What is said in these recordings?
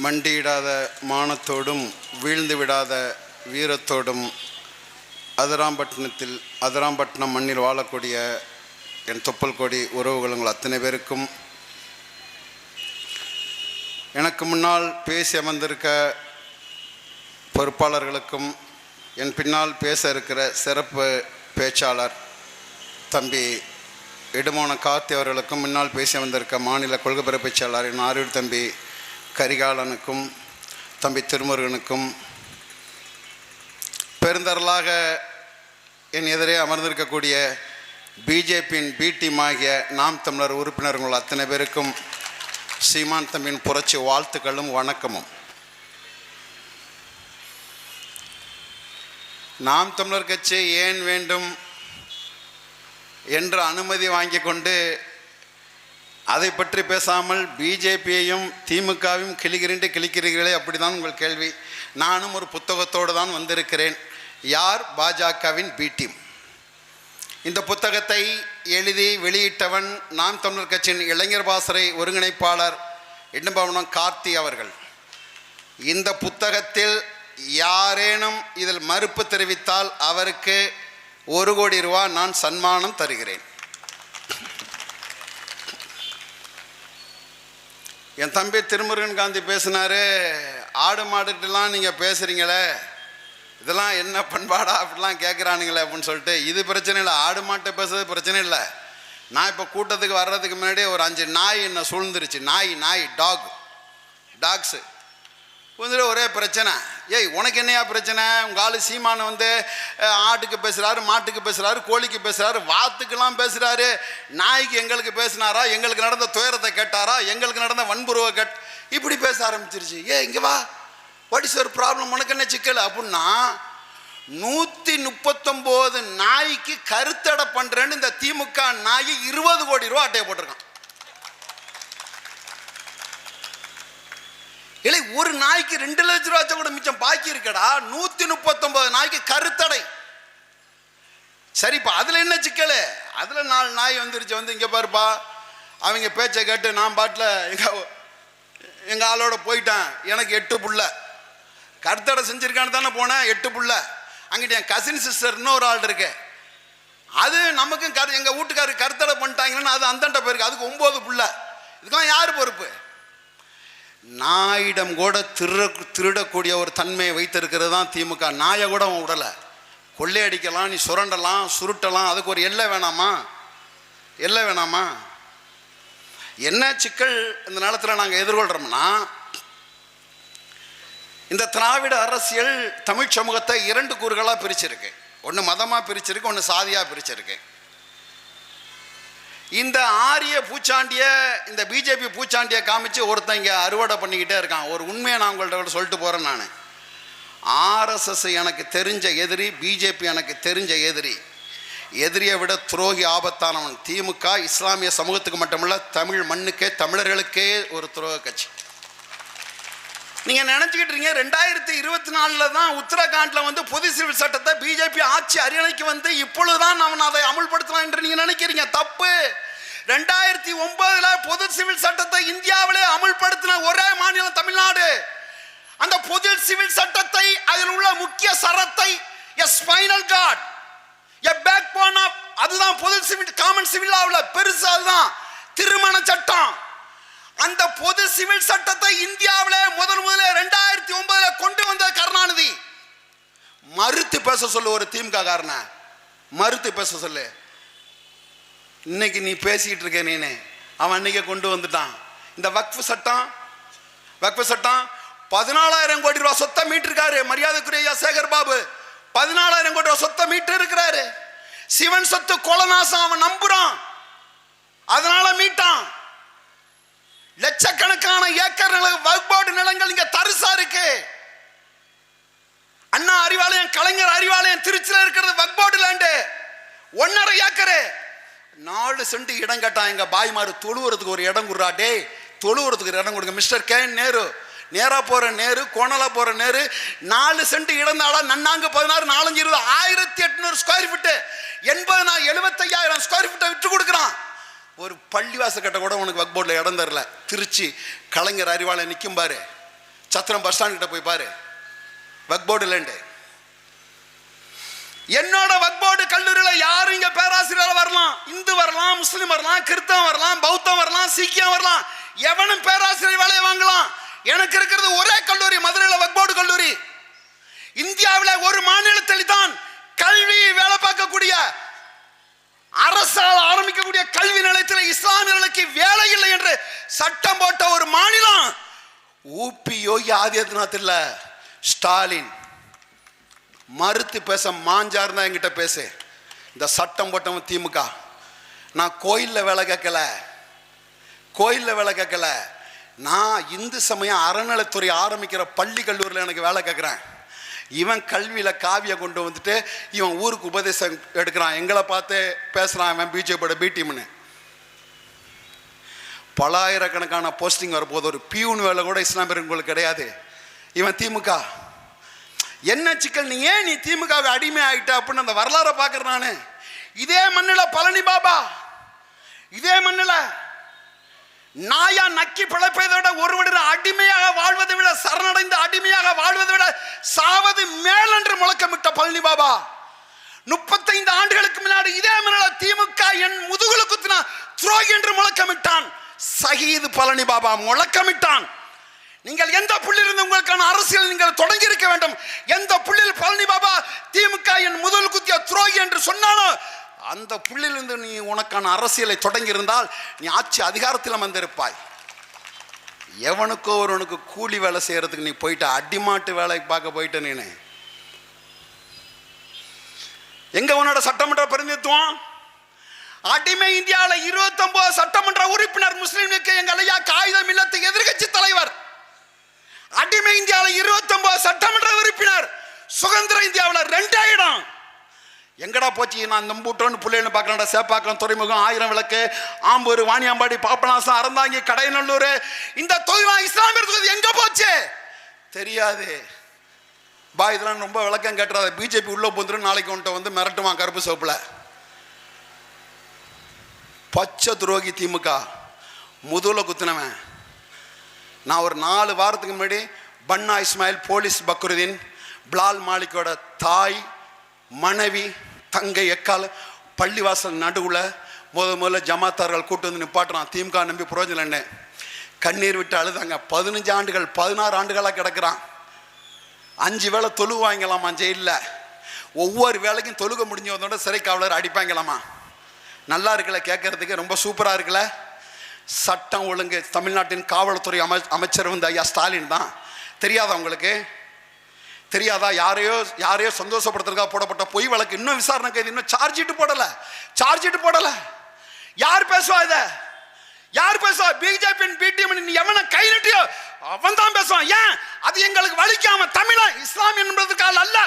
மண்டியிடாத மானத்தோடும் வீழ்ந்து விடாத வீரத்தோடும் அதிராம்பட்டினம் மண்ணில் வாழக்கூடிய என் தொப்பல் கொடி உறவுகள் அத்தனை பேருக்கும், எனக்கு முன்னால் பேசி அமர்ந்திருக்க பொறுப்பாளர்களுக்கும், என் பின்னால் பேச இருக்கிற சிறப்பு பேச்சாளர் தம்பி இடுமோன கார்த்தி அவர்களுக்கும், முன்னால் பேசி அமர்ந்திருக்க மாநில கொள்கை பிற பேச்சாளர் என் ஆரூர் தம்பி கரிகாலனுக்கும், தம்பி திருமுருகனுக்கும், பெருந்தரலாக என் எதிரே அமர்ந்திருக்கக்கூடிய பிஜேபியின் பி டீம் ஆகிய நாம் தமிழர் உறுப்பினர்கள் அத்தனை பேருக்கும் சீமான் தம்பியின் புரட்சி வாழ்த்துக்களும் வணக்கமும். நாம் தமிழர் கட்சி ஏன் வேண்டும் என்ற அனுமதி வாங்கி கொண்டு அதை பற்றி பேசாமல் பிஜேபியையும் திமுகவையும் கிழிக்கிறீர்களே, அப்படிதான் உங்கள் கேள்வி. நானும் ஒரு புத்தகத்தோடு தான் வந்திருக்கிறேன். யார் பாஜகவின் பி டீம்? இந்த புத்தகத்தை எழுதி வெளியிட்டவன் நாம் தமிழர் கட்சியின் இளைஞர் பாசறை ஒருங்கிணைப்பாளர் இடும்பவனம் கார்த்தி அவர்கள். இந்த புத்தகத்தில் யாரேனும் இதில் மறுப்பு தெரிவித்தால் அவருக்கு 1 கோடி ரூபாய் நான் சன்மானம் தருகிறேன். என் தம்பி திருமுருகன் காந்தி பேசினாரு, ஆடு மாடுகிட்டலாம் நீங்கள் பேசுகிறீங்களே, இதெல்லாம் என்ன பண்பாடா அப்படிலாம் கேட்குறானுங்களே அப்படின்னு சொல்லிட்டு. இது பிரச்சனை இல்லை, ஆடு மாட்டை பேசுறது பிரச்சனை இல்லை. நான் இப்போ கூட்டத்துக்கு வர்றதுக்கு முன்னாடியே ஒரு 5 நாய் என்னை சூழ்ந்துருச்சு. நாய் டாக்ஸு வந்துட்டு ஒரே பிரச்சனை. ஏய் உனக்கு என்னையா பிரச்சனை? உங்கள் ஆள் சீமானை வந்து ஆட்டுக்கு பேசுகிறாரு, மாட்டுக்கு பேசுகிறாரு, கோழிக்கு பேசுகிறாரு, வாத்துக்கெல்லாம் பேசுகிறாரு. நாய்க்கு எங்களுக்கு பேசினாரா? எங்களுக்கு நடந்த துயரத்தை கேட்டாரா? எங்களுக்கு நடந்த வன்புருவை இப்படி பேச ஆரம்பிச்சிருச்சு. இங்கே வா, வாட் இஸ் யுவர் ப்ராப்ளம், உனக்கு என்ன சிக்கல் அப்படின்னா 139 நாய்க்கு கருத்தடை பண்ணுறேன்னு இந்த திமுக நாய் 20 கோடி ரூபா அட்டையை போட்டிருக்கான். இல்லை, ஒரு நாய்க்கு 2 லட்சம் ரூபா கூட மிச்சம் பாக்கி இருக்கடா. 139 நாய்க்கு கருத்தடை. சரிப்பா, அதில் என்ன சிக்கல்? அதில் 4 நாய் வந்துருச்சு. வந்து இங்கே பாருப்பா, அவங்க பேச்சை கேட்டு நான் பாட்டில் எங்கள் ஆளோட போயிட்டேன். எனக்கு 8 புள்ள கருத்தடை செஞ்சுருக்கான்னு தானே போனேன். 8 புள்ள. அங்கிட்ட என் கசின் சிஸ்டர் இன்னொரு ஆள் இருக்கு. அது நமக்கும் எங்கள் வீட்டுக்காரருக்கு கருத்தடை பண்ணிட்டாங்கன்னா அது அந்தண்ட போயிருக்கு. அதுக்கு 9 புள்ள. இதுக்கெல்லாம் யார் பொறுப்பு? நாயிடம் கூட திருடக்கூடிய ஒரு தன்மையை வைத்திருக்கிறது தான் திமுக. நாயை கூட அவன் விடலை. கொள்ளையடிக்கலாம், நீ சுரண்டலாம், சுருட்டலாம், அதுக்கு ஒரு எல்லை வேணாமா? என்ன சிக்கல் இந்த நேரத்தில் நாங்கள் எதிர்கொள்கிறோம்னா, இந்த திராவிட அரசியல் தமிழ் சமூகத்தை 2 கூறுகளாக பிரிச்சிருக்கு. ஒன்று மதமாக பிரிச்சிருக்கு, ஒன்று சாதியாக பிரிச்சிருக்கு. இந்த ஆரிய பூச்சாண்டிய, இந்த பிஜேபி பூச்சாண்டியை காமிச்சு ஒருத்தன் இங்கே அறுவடை பண்ணிக்கிட்டே இருக்கான். ஒரு உண்மையை நான் உங்கள்கிட்ட சொல்லிட்டு போகிறேன். நான் ஆர்எஸ்எஸ் எனக்கு தெரிஞ்ச எதிரி, பிஜேபி எனக்கு தெரிஞ்ச எதிரியை விட துரோகி ஆபத்தானவன். திமுக இஸ்லாமிய சமூகத்துக்கு மட்டுமல்ல, தமிழ் மண்ணுக்கே, தமிழர்களுக்கே ஒரு துரோக கட்சி. நீங்கள் நினச்சிக்கிட்டு இருக்கீங்க 2024 தான் உத்தரகாண்டில் வந்து பொது சிவில் சட்டத்தை பிஜேபி ஆட்சி அரியணைக்கு வந்து இப்பொழுதுதான் அவன் அதை அமுல்படுத்தலாம் என்று நீங்கள் நினைக்கிறீங்க. தப்பு. 2009 பொது சிவில் சட்டத்தை இந்தியாவிலே அமுல்படுத்தின ஒரே மாநிலம் தமிழ்நாடு. அந்த பொது சிவில் சட்டத்தை, அதில் உள்ள முக்கிய சரத்தை, a spinal cord, a backbone of, அதுதான் பொது சிவில் காமன் சிவில் லாவுல பெருசு. அதுதான் திருமண சட்டம். அந்த பொது சிவில் சட்டத்தை இந்தியாவிலே முதல்ல 2009 கொண்டு வந்த கருணாநிதி. மறுத்து பேச சொல்லு ஒரு திமுக காரன, மறுத்து பேச சொல்லு. இன்னைக்கு நீ பேசிக்கிட்டு இருக்க, நீனு அவன் அன்னைக்கே கொண்டு வந்துட்டான். இந்த வக்ஃப் சட்டம் 14,000 கோடி ரூபாய் சொத்தை மீட்டிருக்காரு மரியாதைக்குரிய சேகர் பாபு. 14,000 கோடி ரூபாய் சொத்தை மீட்டு இருக்கிறாரு. சிவன் சொத்து கொலநாசம் அவன் நம்புறான், அதனால மீட்டான். லட்சக்கணக்கான ஏக்கர் வக்ஃப் நிலங்கள் இங்க தரிசா இருக்கு. அண்ணா அறிவாலயம், கலைஞர் அறிவாலயம் திருச்சியில் இருக்கிறது வக்ஃப் லேண்டு. 1.5 ஏக்கரு 4 சென்ட் இடம் கேட்டான். எங்க பாய்மாரு தொழுவுறதுக்கு ஒரு இடம் கொடுறா, டே தொழுவுறதுக்கு ஒரு இடம் கொடுங்க. மிஸ்டர் கே நேரு, நேரா போற நேரு, கோணலா போற நேரு, 4 சென்ட் இடம் தாடா. நன்னாங்க 16, 4, 20, 1800 ஸ்கொயர் ஃபீட், 75,000 ஸ்கொயர் ஃபீட்டை விட்டு கொடுக்குறான். ஒரு பள்ளிவாசல் கட்ட கூட உனக்கு வக்ஃப் போர்டில் இடம் தரல. திருச்சி கலைஞர் அறிவாலயம் நிற்கும் பாரு, சத்திரம் பஸ் ஸ்டாண்ட் கிட்ட போய் பாரு, வக் போர்டு இல்லைண்டு. என்னோட வக் போர்டு கல்லூரியில் யாரும் இங்க பேராசிரியர் வரலாம், இந்து வரலாம், முஸ்லிம் வரலாம், கிறிஸ்தவம் வரலாம், பௌத்தம் வரலாம், சீக்கியம் வரலாம், எவனும் பேராசிரியர் வேலையை வாங்கலாம். எனக்கு இருக்கிறது ஒரே கல்லூரி, மதுரையில் வக் போர்டு கல்லூரி. இந்தியாவில் ஒரு மாநிலத்தில் தான் கல்வி வேலை பார்க்கக்கூடிய அரசால் ஆரம்பிக்கக்கூடிய கல்வி நிலையத்தில் இஸ்லாமியர்களுக்கு வேலை இல்லை என்று சட்டம் போட்ட ஒரு மாநிலம் ஊபி. யோகி ஆதித்யநாத் இல்ல, ஸ்டாலின். மறுத்து பேச மாஞ்சா இருந்தா என்கிட்ட பேசு. இந்த சட்டம் போட்டவன் திமுக. நான் கோயிலில் வேலை கேட்கல, கோயிலில் வேலை கேட்கல. நான் இந்து சமய அறநிலைத்துறை ஆரம்பிக்கிற பள்ளி கல்லூரியில் எனக்கு வேலை கேட்குறேன். இவன் கல்வியில் காவியை கொண்டு வந்துட்டு இவன் ஊருக்கு உபதேசம் எடுக்கிறான், எங்களை பார்த்து பேசுகிறான். இவன் பிஜேபியோட பி டீம்னு. பலாயிரக்கணக்கான போஸ்டிங் வரப்போது, ஒரு பியூன் வேலை கூட இஸ்லாமியர்களுக்கு கிடையாது. இவன் திமுக. என்ன சிக்கல், நீ ஏன் நீ திமுகவை அடிமை ஆகிட்ட அப்படின்னு அந்த வரலாறை பார்க்குறேன் நான். இதே மண்ணில் பழனி பாபா, இதே மண்ணில் நாயா நக்கி பிழைப்பதை விட ஒருவருடைய அடிமையாக வாழ்வதை விட, சரணடைந்த அடிமையாக வாழ்வதை விட சாவது மேல் என்று முழக்கமிட்ட பழனி பாபா 35 ஆண்டுகளுக்கு முன்னாடி இதே மண்ணில் திமுக என் முதுகுல குத்தினா துரோகி என்று முழக்கமிட்டான். ஷஹீது பழனி பாபா முழக்கமிட்டான். நீங்கள் எந்த புள்ளியிலிருந்து உங்களுக்கான அரசியல் நீங்கள் தொடங்கி இருக்க வேண்டும். எந்த புள்ளியில் பழனி பாபா திமுக என் முதல் குத்திய துரோகி என்று சொன்னாலும் அந்த புள்ளியிலிருந்து நீ உனக்கான அரசியலை தொடங்கி இருந்தால் நீ ஆட்சி அதிகாரத்தில் வந்திருப்பாய். எவனுக்கோ ஒருவனுக்கு கூலி வேலை செய்யறதுக்கு நீ போயிட்ட, அடிமாட்டு வேலை பார்க்க போயிட்ட. நீனு எங்க உன்னோட சட்டமன்ற பிரதிநிதித்துவம்? அடிமை இந்தியாவில் 29 சட்டமன்ற உறுப்பினர் முஸ்லிம்களுக்கு எங்கள் ஐயா காகிதம் இல்லத்து எதிர்கட்சி தலைவர். அடிமை இந்தியாவில் 29 சட்டமன்ற உறுப்பினர். சுதந்திர இந்தியாவில் 2 இடம். எங்கடா போச்சு? நான் நம்பூட்டோன்னு பிள்ளைன்னு பார்க்கலாம்டா. சேப்பாக்கம், துறைமுகம், ஆயிரம் விளக்கு, ஆம்பூர், வாணியாம்பாடி, பாப்பநாசம், அறந்தாங்கி, கடையநல்லூர், இந்த தொகுதி இஸ்லாமியர் தொகுதி எங்க போச்சு தெரியாது. பா இதெல்லாம் ரொம்ப விளக்கம் கேட்டுறாத. பிஜேபி உள்ள போந்துடும், நாளைக்கு உன்ட்ட வந்து மிரட்டுவான் கருப்பு சோப்புல. பச்சை துரோகி திமுக, முதுல குத்துனவன். நான் ஒரு 4 வாரத்துக்கு முன்னாடி பன்னா இஸ்மாயில், போலீஸ் பக்ருதீன், பிலால் மாலிக்கோட தாய், மனைவி, தங்கை எக்கால பள்ளிவாசல் நடுவில் முதல்ல ஜமாத்தார்கள் கூட்டு வந்து நிப்பாட்டுறான். திமுக நம்பி புரோஜனம் என்ன? கண்ணீர் விட்டு அழுதாங்க. 15 ஆண்டுகள் 16 ஆண்டுகளாக கிடக்கிறான். 5 வேளை தொழுகு வாங்கலாமா ஜெயிலில். ஒவ்வொரு வேலைக்கும் தொழுக முடிஞ்ச வந்தோட சிறை காவலர் அடிப்பாங்களாமா. நல்லா இருக்குல்ல, கேட்கறதுக்கு ரொம்ப சூப்பராக இருக்குல்ல. சட்டம் ஒழுங்கு தமிழ்நாட்டின் காவல்துறை அமைச்சர் வந்து ஐயா ஸ்டாலின் தான். தெரியாதா உங்களுக்கு? தெரியாதா? யாரையோ சந்தோஷப்படுத்துறதுக்காக போடப்பட்ட பொய் வழக்கு இன்னும் விசாரணை கைது, இன்னும் சார்ஜ் ஷீட் போடல. யார் பேசுவா இத? யார் பேசுவா? பிஜேபி பிடிஎம் நீ எவனை கை நட்டியோ அவன் தான் பேசுவான். ஏன்? அது எங்களுக்கு வலிக்காம தமிழன் இஸ்லாம் என்பதற்காக அல்ல,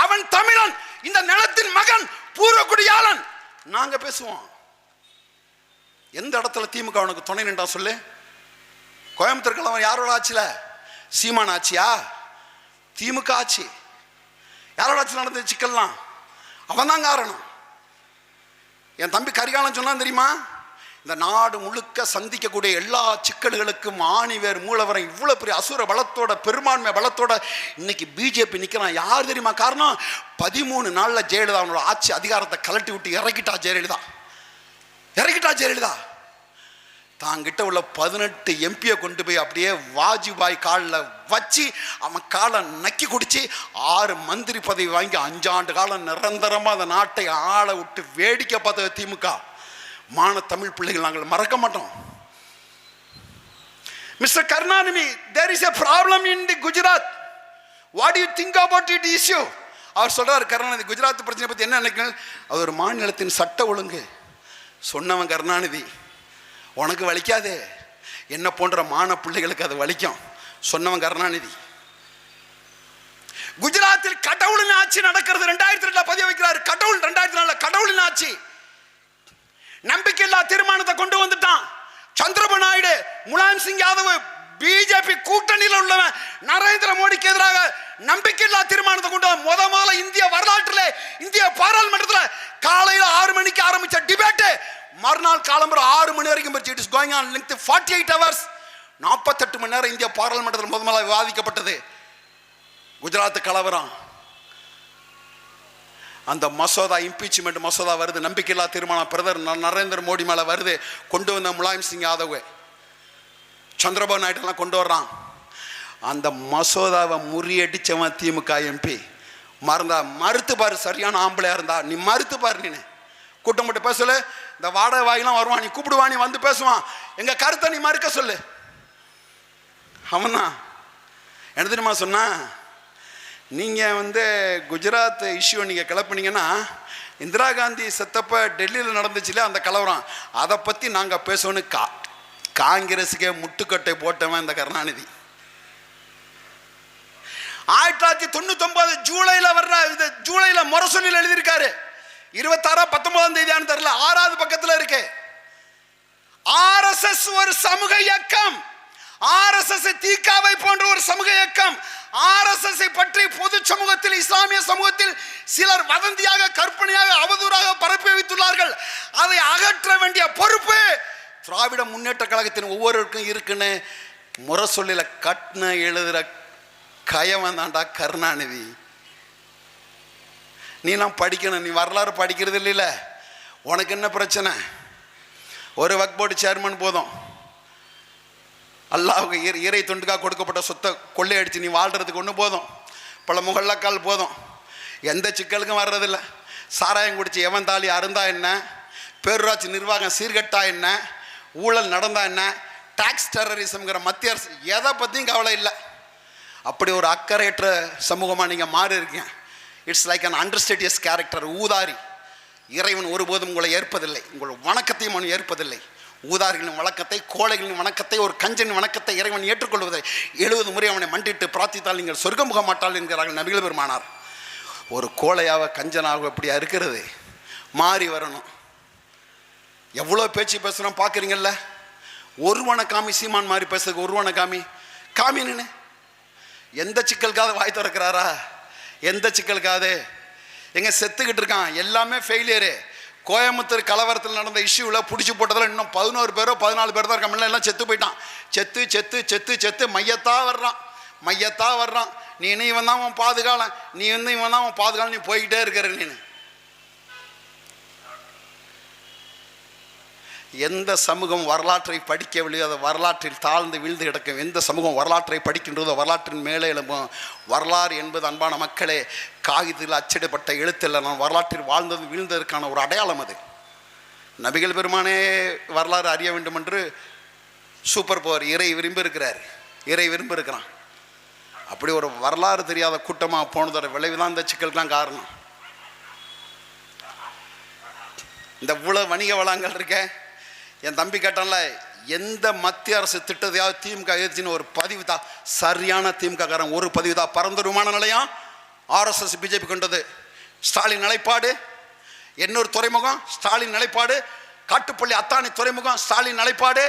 அவன் தமிழன், இந்த நிலத்தின் மகன், பூர்வக்குடியாளன். நாங்க பேசுவோம். எந்த இடத்துல திமுக அவனுக்கு துணை நின்றா சொல்லு? கோயம்புத்தூர் அவன் யாரோட ஆட்சியில? சீமான் ஆட்சியா? திமுக ஆட்சி. யாரோட ஆட்சி நடந்த சிக்கல்லாம்? அவன் தான் காரணம். என் தம்பி கரிகாலன் சொன்னான் தெரியுமா? இந்த நாடு முழுக்க சந்திக்கக்கூடிய எல்லா சிக்கல்களுக்கும் ஆணிவேர் மூலவரை இவ்வளவு பெரிய அசுர பலத்தோட, பெரும்பான்மை பலத்தோட இன்னைக்கு பிஜேபி நிற்கிறான். யார் தெரியுமா காரணம்? 13 நாளில் ஜெயலலிதா அவனோட ஆட்சி அதிகாரத்தை கலட்டி விட்டு இறக்கிட்டா ஜெயலலிதா. தாங்கிட்ட உள்ள 18 எம்பியை கொண்டு போய் அப்படியே வாஜ்பாய் காலில் வச்சு அவன் காலை நக்கி குடிச்சு 6 மந்திரி பதவி வாங்கி 5 ஆண்டு காலம் நிரந்தரமாக அந்த நாட்டை ஆள விட்டு வேடிக்கை பார்த்த திமுக. மான தமிழ் பிள்ளைகள் நாங்கள் மறக்க மாட்டோம். Mister Karunanidhi, there is a problem in the Gujarat. What do you think about it issue? அவர் சொல்றாரு, கருணாநிதி குஜராத் பிரச்சனை பற்றி என்ன நினைக்கிறேன்? அது ஒரு மாநிலத்தின் சட்ட ஒழுங்கு. சொன்னவன் கருணாநிதி. உனக்கு வலிக்காது, என்ன போன்ற மான பிள்ளைகளுக்கு அது வலிக்கும். சொன்னவன் கருணாநிதி. குஜராத்தில் கடவுளின் ஆட்சி நடக்கிறது. 2002 பதிவு வைக்கிறார். கடவுள் 2004 கடவுளின் ஆட்சி. நம்பிக்கையில்லா தீர்மானத்தை கொண்டு வந்துட்டான் சந்திரபாபு நாயுடு. முலாயம் சிங் யாதவ் பிஜேபி கூட்டணியில் உள்ளவன் நரேந்திர மோடிக்கு எதிராக நம்பிக்கையில்லா தீர்மானத்தை கொண்டு முதல்ல இந்திய வரலாற்றிலே, இந்திய பாராளுமன்றத்தில் காலையில் 6 மணிக்கு ஆரம்பிச்ச டிபேட் மறுநாள் காலம்பரம் 6 மணி வரைக்கும் போச்சு. It is going on length 48 hours. 48 மணி நேரம் இந்திய பாராளுமன்றத்தில் முதல்ல விவாதிக்கப்பட்டது குஜராத் கலவரம். அந்த மசோதா, இம்பீச்மெண்ட் மசோதா வருது, நம்பிக்கையில்லா தீர்மானம் பிரதமர் நரேந்திர மோடி மேலே வருது. கொண்டு வந்த முலாயம் சிங் யாதவ், சந்திரபாபு நாயுடுலாம் கொண்டு வர்றான். அந்த மசோதாவை முறியடிச்சவன் திமுக எம்பி. மறுத்து பாரு, சரியான ஆம்பளையா இருந்தா நீ மறுத்து பாரு. நீ கூட்டம் போட்டு பேசல, இந்த வாடகை வாயிலாம் வருவான், நீ கூப்பிடுவான், நீ வந்து பேசுவான், எங்க கருத்தை நீ மறுக்க சொல்லு. அவன்தான் என்ன தெரியுமா சொன்னா, நீங்கள் குஜராத் இஷ்யூ நீங்கள் கிளப்புனீங்கன்னா இந்திரா காந்தி செத்தப்ப டெல்லியில் நடந்துச்சுல அந்த கலவரம், அதை பற்றி நாங்கள் பேசணும்னு காங்கிரஸுக்கே முட்டுக்கட்டை போட்டவன் இந்த கருணாநிதி. 1999 ஜூலையில் வர்ற இது ஜூலையில் முரசொலியில் எழுதியிருக்காரு. 26-19 தேதியானு தெரியல, 6வது பக்கத்தில் இருக்கு. ஆர்எஸ்எஸ் ஒரு சமூக இயக்கம், ஆர்எஸ்எஸ் தீக்காவை போன்ற ஒரு சமூக இயக்கம். ஆர்எஸ்எஸ் பற்றி பொது சமூகத்தில், இஸ்லாமிய சமூகத்தில் சிலர் வதந்தியாக, கற்பனையாக, அவதூறாக பரப்பி வைத்துள்ளார்கள். அதை அகற்ற வேண்டிய பொறுப்பு திராவிட முன்னேற்ற கழகத்தின் ஒவ்வொருவருக்கும் இருக்குன்னு முரசொல்லில கட்ன எழுதுற கயவன் தாண்டா கருணாநிதி. நீலாம் படிக்கணும், நீ வரலாறு படிக்கிறது இல்லைல்ல, உனக்கு என்ன பிரச்சனை? ஒரு வக்ஃப் போர்டு சேர்மன் போதும், அல்லாஹ்வுக்கு இறை தொண்டுக்காக கொடுக்கப்பட்ட சொத்தை கொள்ளையடிச்சு நீ வாழ்கிறதுக்கு ஒன்று போதும், பல முகல்லக்கால் போதும், எந்த சிக்கலுக்கும் வர்றதில்லை. சாராயம் குடிச்சு எவன் தாலி அருந்தா என்ன, பேரூராட்சி நிர்வாகம் சீர்கட்டா என்ன, ஊழல் நடந்தா என்ன, டாக்ஸ் டெரரிசம்ங்கிற மத்திய அரசு எதை பற்றியும் கவலை இல்லை. அப்படி ஒரு அக்கறையற்ற சமூகமாக நீங்கள் மாறி இருக்கீங்க. It's like an ostentatious character, ஊதாரி. இறைவன் ஒருபோதும் உங்களை ஏற்பதில்லை, உங்கள் வணக்கத்தையும் அவன் ஏற்பதில்லை. ஊதாரிகளின் வணக்கத்தை, கோழைகளின் வணக்கத்தை, ஒரு கஞ்சனின் வணக்கத்தை இறைவன் ஏற்றுக்கொள்வதை 70 முறை அவனை மண்டிட்டு பிரார்த்தித்தால் நீங்கள் சொர்க்கம் புக மாட்டாள் என்கிறார்கள் நபிகள் பெருமானார். ஒரு கோழையாக கஞ்சனாக எப்படியா இருக்கிறது? மாறி வரணும். எவ்வளோ பேச்சு பேசுகிறோம் பார்க்குறீங்கல்ல. ஒருவனை காமி, சீமான் மாதிரி பேசுறதுக்கு ஒருவனை காமின்னு எந்த சிக்கலுக்காவது வாய் திறக்கிறாரா? எந்த சிக்கலுக்காவது? எங்க செத்துக்கிட்டு இருக்கான், எல்லாமே ஃபெயிலியரு. கோயம்புத்தூர் கலவரத்தில் நடந்த இஷ்யூவில் பிடிச்சி போட்டதில் இன்னும் 11 பேரோ 14 பேர் தான் இருக்கான். எல்லாம் செத்து போயிட்டான். செத்து செத்து செத்து செத்து மையத்தா வர்றான். நீ இவன் தான் அவன் பாதுகாலம், நீ இவன் தான் அவன் பாதுகாலம், நீ போய்கிட்டே இருக்கிற. நீ எந்த சமூகம் வரலாற்றை படிக்கவில்லையோ அதை வரலாற்றில் தாழ்ந்து வீழ்ந்து கிடக்கும். எந்த சமூகம் வரலாற்றை படிக்கின்றதோ வரலாற்றின் மேலே எழும்பும். வரலாறு என்பது அன்பான மக்களே காகிதத்தில் அச்சிடப்பட்ட எழுத்தில் நான் வரலாற்றில் வாழ்ந்தது வீழ்ந்ததற்கான ஒரு அடையாளம். அது நபிகள் பெருமானே வரலாறு அறிய வேண்டும் என்று சூப்பர் பவர் இறை விரும்பி இருக்கிறான். அப்படி ஒரு வரலாறு தெரியாத கூட்டமாக போனதோட விளைவுதான் இந்த சிக்கலுக்கெல்லாம் காரணம். இந்த இவ்வளோ வணிக வளங்கள் இருக்க, என் தம்பி கேட்டான்ல, எந்த மத்திய அரசு திட்டத்தையாவது திமுக எதிர்த்துன்னு ஒரு பதிவு தான். சரியான திமுக காரன் ஒரு பதிவு தான். பரந்தூர் விமான நிலையம் ஆர்எஸ்எஸ் பிஜேபி கொண்டது, ஸ்டாலின் நிலைப்பாடு. எண்ணூர் துறைமுகம் ஸ்டாலின் நிலைப்பாடு. காட்டுப்பள்ளி அத்தானி துறைமுகம் ஸ்டாலின் நிலைப்பாடு.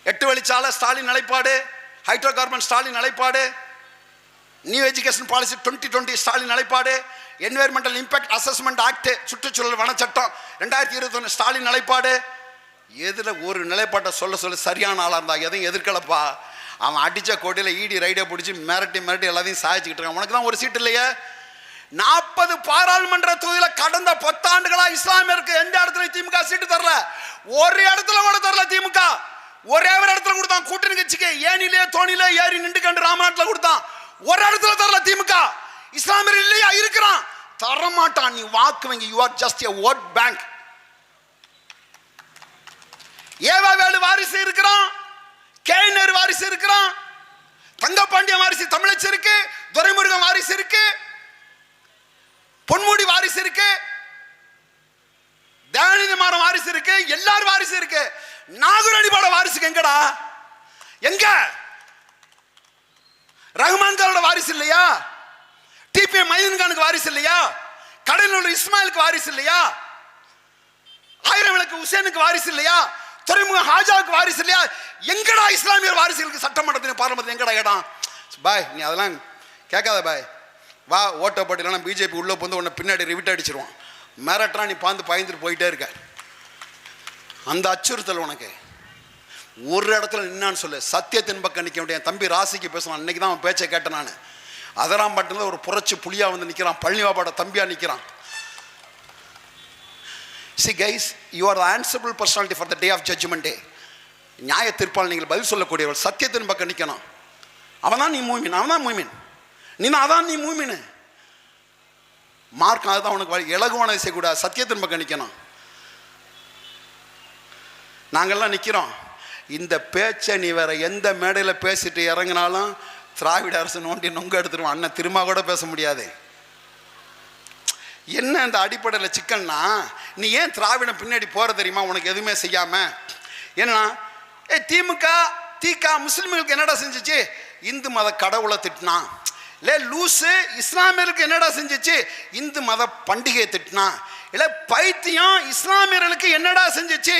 8 வழிச்சாலை ஸ்டாலின் நிலைப்பாடு. ஹைட்ரோ கார்பன் ஸ்டாலின் நிலைப்பாடு. நியூ எஜுகேஷன் பாலிசி 2020 ஸ்டாலின் நிலைப்பாடு. என்வைரன்மெண்டல் இம்பாக்ட் அசஸ்மெண்ட் ஆக்ட் சுற்றுச்சூழல் வனச்சட்டம் 2021 ஸ்டாலின் நிலைப்பாடு. எதில் ஒரு நிலைப்பாட்டை சொல்ல சரியான ஆளாக இருந்தா எதையும் எதிர்க்கலப்பா. அவன் அடித்த கோட்டையில் ஈடி ரைடை பிடிச்சி மிரட்டி எல்லாத்தையும் சாதிச்சுக்கிட்டு இருக்கான். உனக்கு தான் ஒரு சீட் இல்லையே. 40 பாராளுமன்ற தொகுதியில் கடந்த 10 ஆண்டுகளாக இஸ்லாமியருக்கு எந்த இடத்துல திமுக சீட்டு தரல. ஒரு இடத்துல கூட தரல திமுக. ஒரே ஒரு இடத்துல கொடுத்தான், கூட்டணி கட்சிக்கு ஏனிலே தோணிலே ஏறி நின்று கண்டு ராமநாட்டில் கொடுத்தான். ஒரு இடத்துல தரல திமுக. இஸ்லாமியர் இல்லையா? இருக்கிறான், தரமாட்டான். நீ வாக்கு வங்கி, you are just a vote bank. ஏவா வேலு வாரிசு இருக்கிறான், கேனர் வாரிசு இருக்கிறான், தங்கப்பாண்டியன் வாரிசு தமிழச்சி இருக்கு, துரைமுருகன் வாரிசு இருக்கு, பொன்முடி வாரிசு இருக்கு, தேவனிதமாறன் வாரிசு இருக்கு, எல்லாரும் வாரிசு இருக்கு. நாகூரடிபாட வாரிசுக்கு எங்கடா? எங்க? ரஹ்மான்காரோட வாரிசு இல்லையா? டிபி மைதன்கானுக்கு வாரிசு இல்லையா? கடலூர் இஸ்மாயிலுக்கு வாரிசு இல்லையா? ஆயிரம் விளக்கு உசேனுக்கு வாரிசு இல்லையா? துறைமுக ஹாஜாவுக்கு வாரிசு இல்லையா? எங்கடா இஸ்லாமியர் வாரிசுகளுக்கு சட்டமன்றத்தின் பார்லமெண்ட் எங்கடா இடம்? பாய், நீ அதெல்லாம் கேட்காத பாய். வா, ஓட்டோ போட்டிலாம் பிஜேபி உள்ள வந்து உன்னை பின்னாடி ரிவிட் அடிச்சிருவான். மிரட்டா நீ பாந்து பயந்துட்டு போயிட்டே இருக்க. அந்த அச்சுறுத்தல் உனக்கு. ஒரு இடத்துல நின்னான்னு சொல்லு, சத்தியத்தின் பக்கம் நிற்க வேண்டிய. என் தம்பி ராசிக்கு பேசுவான், அன்னைக்கு தான் அவன் பேச்சை கேட்டேன் நான். அதெல்லாம் மட்டும்தான் ஒரு புரட்சி புலியா வந்து நிற்கிறான், பழனி பாபாவோட தம்பியா நிற்கிறான். See guys, you are the answerable personality for the day of judgment day. நியாய தீர்ப்பால் நீங்கள் பதில் சொல்லக்கூடியவர். சத்தியத்தின் பக்கம் நிற்கணும். அவன் தான் நீ மூமின், அவன் தான் மூமின், நீ அதான் நீ மூமின். மார்க் அதுதான் உனக்கு இலகுவான செய்யக்கூடாது, சத்தியத்தின் பக்கம் நிற்கணும். நாங்கள்லாம் நிற்கிறோம். இந்த பேச்சை நீ வேற எந்த மேடையில் பேசிட்டு இறங்கினாலும் திராவிட அரசு நோண்டி நொங்க எடுத்துருவான். அண்ணன் திரும்ப கூட பேச முடியாது. என்ன இந்த அடிப்படையில் சிக்கன்னா, நீ ஏன் திராவிடம் பின்னாடி போற தெரியுமா? உனக்கு எதுவுமே செய்யாம. ஏன்னா திமுக தீகா முஸ்லிம்களுக்கு என்னடா செஞ்சிச்சு? இந்து மத கடவுளை திட்டினா. இல்லை லூசு இஸ்லாமியர்களுக்கு என்னடா செஞ்சிச்சு? இந்து மத பண்டிகையை திட்டினா. இல்லை பைத்தியம் இஸ்லாமியர்களுக்கு என்னடா செஞ்சிச்சு?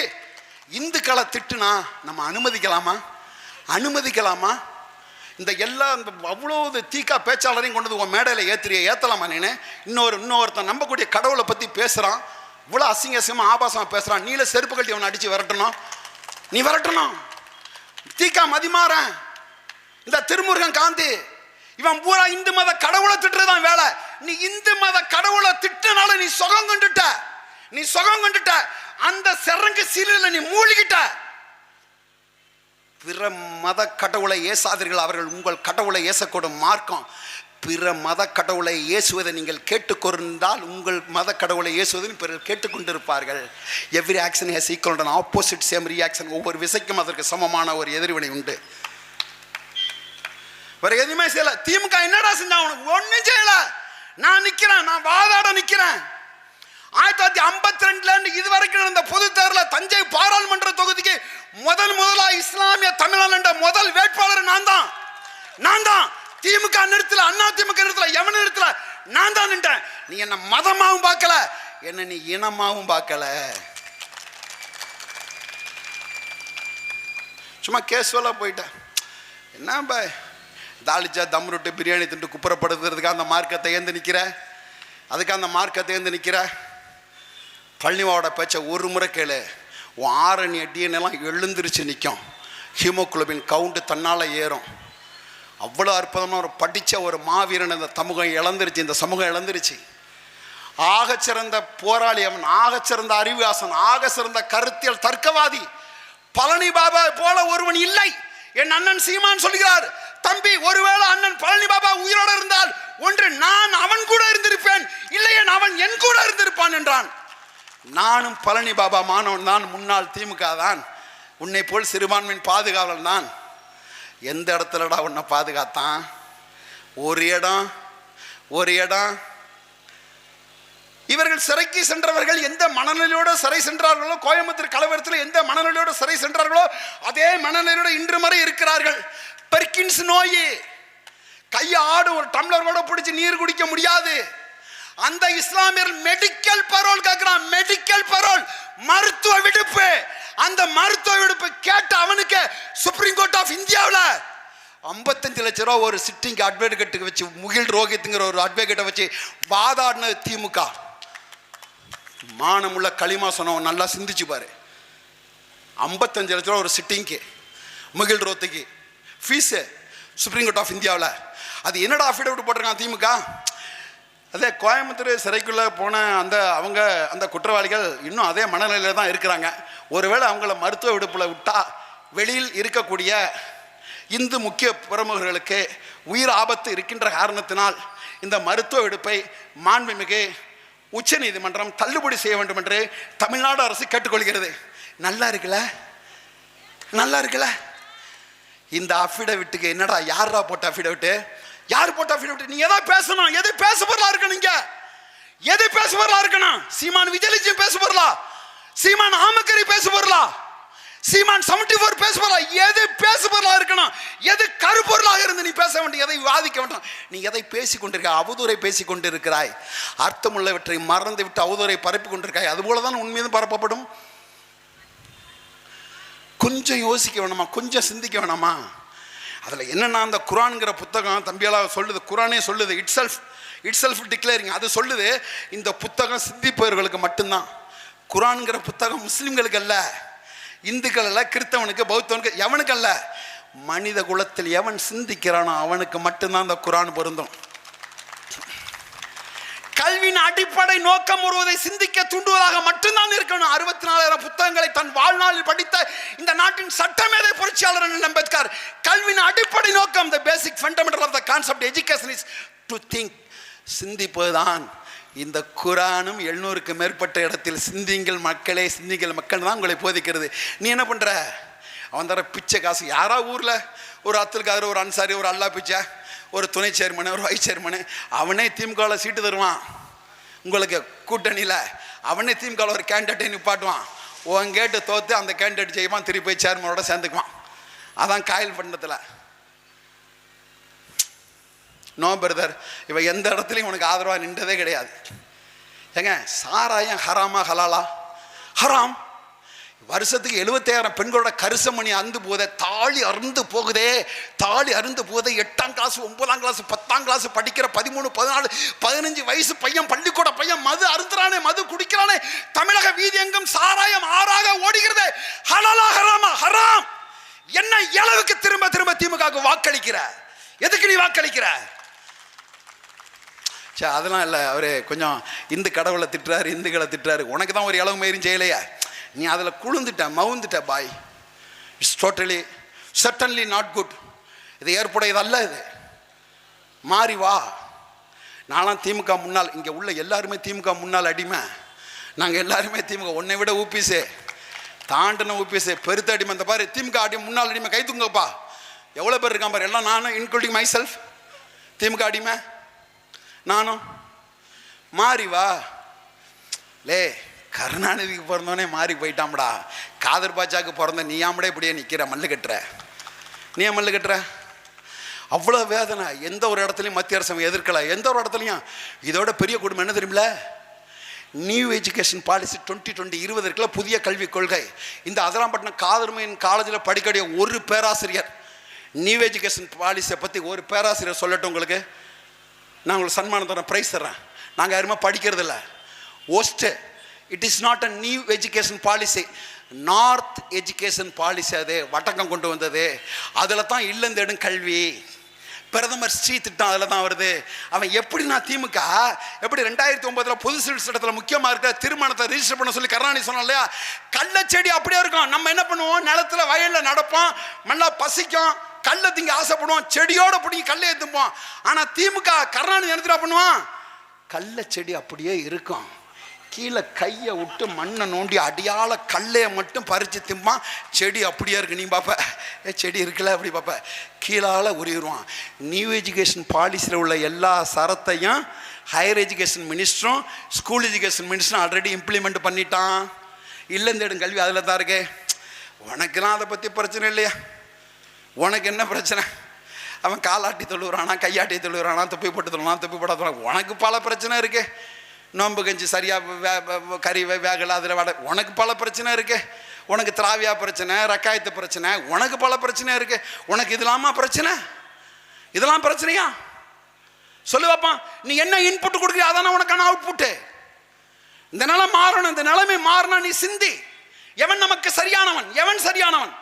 இந்துக்களை திட்டுனா நம்ம அனுமதிக்கலாமா? அனுமதிக்கலாமா? இந்த எல்லா இந்த அவ்வளோ தீக்கா பேச்சாளரையும் கொண்டு உன் மேடையில் ஏற்றலாமா? நீனு இன்னொருத்தன் நம்பக்கூடிய கடவுளை பற்றி பேசுகிறான், இவ்வளோ அசிங்கமாக ஆபாசமாக பேசுகிறான், நீல செருப்பு கட்டி அவனை அடித்து விரட்டணும். நீ விரட்டணும். தீக்கா மதிமாறன், இந்த திருமுருகன் காந்தி, இவன் பூரா இந்து மத கடவுளை திட்டுறதான் வேலை. நீ இந்து மத கடவுளை திட்டுனால நீ சுகம் கொண்டுட்ட, நீ சுகம் கொண்டுட்ட. அந்த சிறங்கு சீலில் நீ மூழ்கிட்ட. பிற மத கடவுளை ஏசாதீர்கள், அவர்கள் உங்கள் கடவுளை ஏசக்கூடும் மார்க்கம். பிற மத கடவுளை ஏசுவதை நீங்கள் கேட்டுக்கொண்டால் உங்கள் மத கடவுளை ஏசுவதை பிறர் கேட்டுக்கொண்டிருப்பார்கள். Every action has equal and opposite same reaction. ஒவ்வொரு விசைக்கும் அதற்கு சமமான ஒரு எதிர்வினை உண்டு. வேற எதுவுமே செய்யல. திமுக என்னடா செஞ்சா? உனக்கு ஒன்னும் செய்யல. நான் நிக்கிறேன், நான் வாதாட நிக்கிறேன். 1952 இது வரைக்கும் நடந்த பொது தேர்தலில் தஞ்சை பாராளுமன்ற தொகுதிக்கு முதலா இஸ்லாமிய தமிழ்நாடு முதல் வேட்பாளர் நான் தான். திமுக நிறுத்தல, அண்ணா திமுக நிறுத்தல, எவன நிறுத்தல, நான் தான் நின்றேன். நீ என்ன மதமாவும் பார்க்கல, என்ன நீ இனமாவும் பார்க்கல. சும்மா கேஸ்வலா போயிட்டேன். என்ன பாய், தாளிச்சா தம் ரொட்டி பிரியாணி திண்டு குப்புறப்படுத்துறதுக்கு அந்த மார்க்கத்தை ஏந்து நிற்கிற, அதுக்கு அந்த மார்க்கத்தை ஏந்து நிற்கிற. பழனிவாவோட பேச்சை ஒரு முறை கேளு, உன் ஆரணி டிஎன்எல்லாம் எழுந்திருச்சு நிற்கும். ஹீமோகுளோபின் கவுண்ட் தன்னால் ஏறும். அவ்வளோ அற்புதமாக ஒரு படித்த ஒரு மாவீரன் இந்த சமூகம் இழந்துருச்சு. இந்த சமூகம் இழந்துருச்சு. ஆகச்சிறந்த போராளி அவன், ஆகச்சிறந்த அறிவாசன், ஆக சிறந்த கருத்தியல் தர்க்கவாதி பழனி பாபா போல ஒருவன் இல்லை. என் அண்ணன் சீமான் சொல்கிறார், தம்பி ஒருவேளை அண்ணன் பழனி பாபா உயிரோடு இருந்தால் ஒன்று நான் அவன் கூட இருந்திருப்பேன், இல்லையே அவன் என் கூட இருந்திருப்பான் என்றான். நானும் பழனி பாபா மாணவன் தான், முன்னாள் திமுக தான், உன்னை போல் சிறுபான்மையின் பாதுகாவலன் தான். எந்த இடத்துலடா உன்னை பாதுகாத்தான்? ஒரு இடம். இவர்கள் சிறைக்கு சென்றவர்கள் எந்த மனநிலையோடு சிறை சென்றார்களோ, கோயம்புத்தூர் கலவரத்தில் எந்த மனநிலையோடு சிறை சென்றார்களோ அதே மனநிலையோடு இன்று வரை இருக்கிறார்கள். பெர்கின்ஸ் நோய், கையை ஆடு ஒரு டம்ளர் கூட பிடிச்சி நீர் குடிக்க முடியாது. அந்த இஸ்லாமியர் மெடிக்கல் பரோல் கேட்கிறான், மெடிக்கல் பரோல், மருத்துவ விடுப்பு. அந்த மருத்துவ விடுப்பு கேட்ட அவனுக்கு சுப்ரீம் கோர்ட் ஆஃப் இந்தியாவில் 55 லட்சம் ரூபா ஒரு சிட்டிங் அட்வொகேட்டுக்கு வச்சு, முகில் ரோஹித்ங்கிற ஒரு அட்வொகேட்டை வச்சு வாதாடினது திமுக. மானமுள்ள களிமா சொன்னவன் நல்லா சிந்திச்சு பாரு. 55 லட்சம் ரூபா ஒரு சிட்டிங்க்கு, முகில் ரோத்துக்கு ஃபீஸு சுப்ரீம் கோர்ட் ஆஃப் இந்தியாவில். அது என்னடா அஃபிடவிட் போட்டிருக்கான் திமுக? அதே கோயம்புத்தூர் சிறைக்குள்ளே போன அந்த குற்றவாளிகள் இன்னும் அதே மனநிலையில் தான் இருக்கிறாங்க. ஒருவேளை அவங்கள மருத்துவ விடுப்பில் விட்டால் வெளியில் இருக்கக்கூடிய இந்து முக்கிய பிரமுகர்களுக்கு உயிர் ஆபத்து இருக்கின்ற காரணத்தினால் இந்த மருத்துவ விடுப்பை மாண்புமிகு உச்ச நீதிமன்றம் தள்ளுபடி செய்ய வேண்டும் என்று தமிழ்நாடு அரசு கேட்டுக்கொள்கிறது. நல்லா இருக்குல்ல? இந்த அஃபிடவிட்டுக்கு என்னடா, யாரா போட்ட அஃபிடவிட்டு? யார் போட்ட அஃபிடவிட்? நீ எதை பேசணும்? எது பேச பொருளா இருக்கு? நீங்க எது பேச பொருளா இருக்கணும்? சீமான் விஜயலட்சுமி பேச பொருளா? சீமான் ஆமக்கரி பேச பொருளா? சீமான் 74 பேச பொருளா? எது பேச பொருளா இருக்கணும்? எது கருப்பொருளாக இருந்து நீ பேச வேண்டிய, எதை வாதிக்க வேண்டாம். நீ எதை பேசிக் கொண்டிருக்க? அவதூறை பேசிக் கொண்டிருக்கிறாய். அர்த்தமுள்ளவற்றை மறந்து விட்டு அவதூறை பரப்பி கொண்டிருக்காய். அதுபோலதான் உன் மீது பரப்பப்படும். கொஞ்சம் யோசிக்க வேணாமா? கொஞ்சம் சிந்திக்க வேணாமா? அதில் என்னன்னா, அந்த குரான்கிற புத்தகம் தம்பியெல்லாம் சொல்லுது, குரானே சொல்லுது, இட் செல்ஃப் டிக்ளேரிங். அது சொல்லுது, இந்த புத்தகம் சிந்திப்பவர்களுக்கு மட்டும்தான். குரான்கிற புத்தகம் முஸ்லிம்களுக்கு அல்ல. இந்துக்கள் அல்ல, கிறிஸ்தவனுக்கு, பௌத்தவனுக்கு, எவனுக்கு அல்ல. மனித குலத்தில் எவன் சிந்திக்கிறானோ அவனுக்கு மட்டும்தான் அந்த குர்ஆன் பொருந்தும். கல்வியின் அடிப்படை நோக்கம் ஒருவரை சிந்திக்க தூண்டுவதாக மட்டும்தான் இருக்கணும். 64,000 புத்தகங்களை தன் வாழ்நாளில் படித்த இந்த நாட்டின் சட்டமேதை புரட்சியாளர் அம்பேத்கர், கல்வியின் அடிப்படை நோக்கம், the basic fundamental of the concept education is to think, சிந்திப்பதுதான். இந்த குர்ஆனும் 700க்கு மேற்பட்ட இடத்தில் சிந்திங்கள் மக்களே, சிந்திங்கள் மக்கள் தான் உங்களை போதிக்கிறது. நீ என்ன பண்ற? அவன் தர பிச்சை காசு. யாரா ஊர்ல ஒரு அத்துல்காதர், ஒரு அன்சாரி, ஒரு அல்லா பிச்சை, ஒரு துணை சேர்மனு, ஒரு வைஸ் சேர்மனு, அவனே திமுகவில் சீட்டு தருவான். உங்களுக்கு கூட்டணியில் அவனே திமுகவில் ஒரு கேண்டிடேட்டை நிப்பாட்டுவான். உன் கேட்டு தோத்து அந்த கேண்டிடேட் செய்வான், திருப்பி போய் சேர்மனோட சேர்ந்துக்குவான். அதான் காயல் பண்ணத்தில். நோ பிரதர், இவ எந்த இடத்துலையும் உனக்கு ஆதரவாக நின்றதே கிடையாது. ஏங்க, சாராயம் ஹராமா ஹலாலா? ஹராம். வருஷத்துக்கு 70,000 பெண்களோட கருசமணி அருந்து போதே, தாலி அருந்து போகுதே, தாலி அருந்து போதே. 8ஆம் கிளாஸ், 9ஆம் கிளாஸ், 10ஆம் கிளாஸ் படிக்கிற 13, 14, 15 வயசு பையன், பள்ளிக்கூட பையன் மது அருந்துறானே, மது குடிக்கிறானே. தமிழக வீதி எங்கும் சாராயம் ஆறாக ஓடுகிறது. ஹலாலா ஹராமா? ஹராம். என்ன அளவுக்கு திரும்ப திரும்ப திமுகவுக்கு வாக்களிக்கிற? எதுக்கு நீ வாக்களிக்கிற? அதெல்லாம் இல்லை. அவரு கொஞ்சம் இந்து கடவுளை திட்டுறாரு, இந்துக்களை திட்டுறாரு. உனக்கு தான் ஒரு இளவு மயிரும் செய்யலையா? நீ அதில் குழுந்துட்ட, மவுந்துட்ட. பாய், it's totally certainly not good. இது ஏற்புடையதல்ல. இது மாறி வா. நான்லாம் திமுக முன்னால், இங்கே உள்ள எல்லாருமே திமுக முன்னால் அடிமை. நாங்கள் எல்லாருமே திமுக, உன்னை விட ஊபிசே, தாண்டின ஊபிசே, பெருத்த அடிமை. இந்த பாரு, திமுக அடி முன்னால் அடிமை, கை தூங்கப்பா. எவ்வளோ பேர் இருக்கான் பாரு. எல்லாம் நானும், இன்க்ளூடிங் மை செல்ஃப், திமுக அடிமை நானும். மாறி வா. லே, கருணாநிதிக்கு பிறந்தவனே மாறி போயிட்டாம்டா. காதர் பாட்சாக்கு பிறந்த நீயாமடே இப்படியே நிற்கிற, மல்லு கட்டுற. நீ ஏன் மல்லு கட்டுற? அவ்வளோ வேதனை. எந்த ஒரு இடத்துலையும் மத்திய அரசு எதிர்க்கலை, எந்த ஒரு இடத்துலையும். இதோட பெரிய குடும்பம் என்ன தெரியுமில? நியூ எஜுகேஷன் பாலிசி 2020 இருக்குல்ல, புதிய கல்விக் கொள்கை. இந்த அதலாம்பட்டினம் காதர்மையின் காலேஜில் படிக்கக்கூடிய ஒரு பேராசிரியர் நியூ எஜுகேஷன் பாலிசியை பற்றி ஒரு பேராசிரியர் சொல்லட்டும் உங்களுக்கு. நான் உங்களுக்கு சன்மானம் தரேன், ப்ரைஸ் தர்றேன். நாங்கள் யாருமே படிக்கிறது இல்லை. Worst. It is not a new education policy, north education policy. அது வட்டக்கம் கொண்டு வந்தது. அதில் தான் இல்லந்தேடும் கல்வி, பிரதமர் ஸ்ரீ திட்டம் அதில் தான் வருது. அவன் எப்படி, நான் திமுக எப்படி 2009 பொது சிவில் சட்டத்தில் முக்கியமாக இருக்க திருமணத்தை ரிஜிஸ்டர் பண்ண சொல்லி கருணாநிதி சொன்னோம் இல்லையா? கள்ளச்செடி அப்படியே இருக்கும். நம்ம என்ன பண்ணுவோம்? நிலத்தில் வயலில் நடப்போம், நல்லா பசிக்கும், கல்லை திங்க ஆசைப்படுவோம், செடியோட பிடிங்கி கல்லை ஏற்றுப்போம். ஆனால் திமுக கருணாநிதி என்ன பண்ணுவான்? கள்ளச்செடி அப்படியே இருக்கும், கீழே கையை விட்டு மண்ணை நோண்டி அடியால கல்லையை மட்டும் பறித்து திம்பான். செடி அப்படியே இருக்கு. நீ பார்ப்ப, செடி இருக்குல்ல, அப்படி பார்ப்ப, கீழால் உருவிடுவான். நியூ எஜுகேஷன் பாலிசியில் உள்ள எல்லா சரத்தையும் ஹையர் எஜுகேஷன் மினிஸ்டரும் ஸ்கூல் எஜுகேஷன் மினிஸ்டரும் ஆல்ரெடி இம்ப்ளிமெண்ட் பண்ணிட்டான். இல்லந்தேடும் கல்வி அதில் தான் இருக்கு. உனக்கெல்லாம் அதை பற்றி பிரச்சனை இல்லையா? உனக்கு என்ன பிரச்சனை? அவன் காலாட்டி தொழுகிறானா, கையாட்டி தொழுகிறானா, தொப்பி போட்டு தொழுவானா, தொப்பி போடாத, உனக்கு பல பிரச்சனை இருக்கு. நோம்பு கஞ்சி சரியாக கறி வேகலை, அதில் வடை, உனக்கு பல பிரச்சனை இருக்கு. உனக்கு திராவியா பிரச்சனை, ரக்காயத்து பிரச்சனை, உனக்கு பல பிரச்சனை இருக்கு. உனக்கு இதெல்லாமா பிரச்சனை? இதெல்லாம் பிரச்சனையா? சொல்லு பாப்பா. நீ என்ன இன்புட் கொடுக்குற, அதான உனக்கான அவுட்புட்டு. இந்த நிலை மாறணும். இந்த நிலைமை மாறினா நீ சிந்தி. எவன் நமக்கு சரியானவன், எவன் சரியானவன்?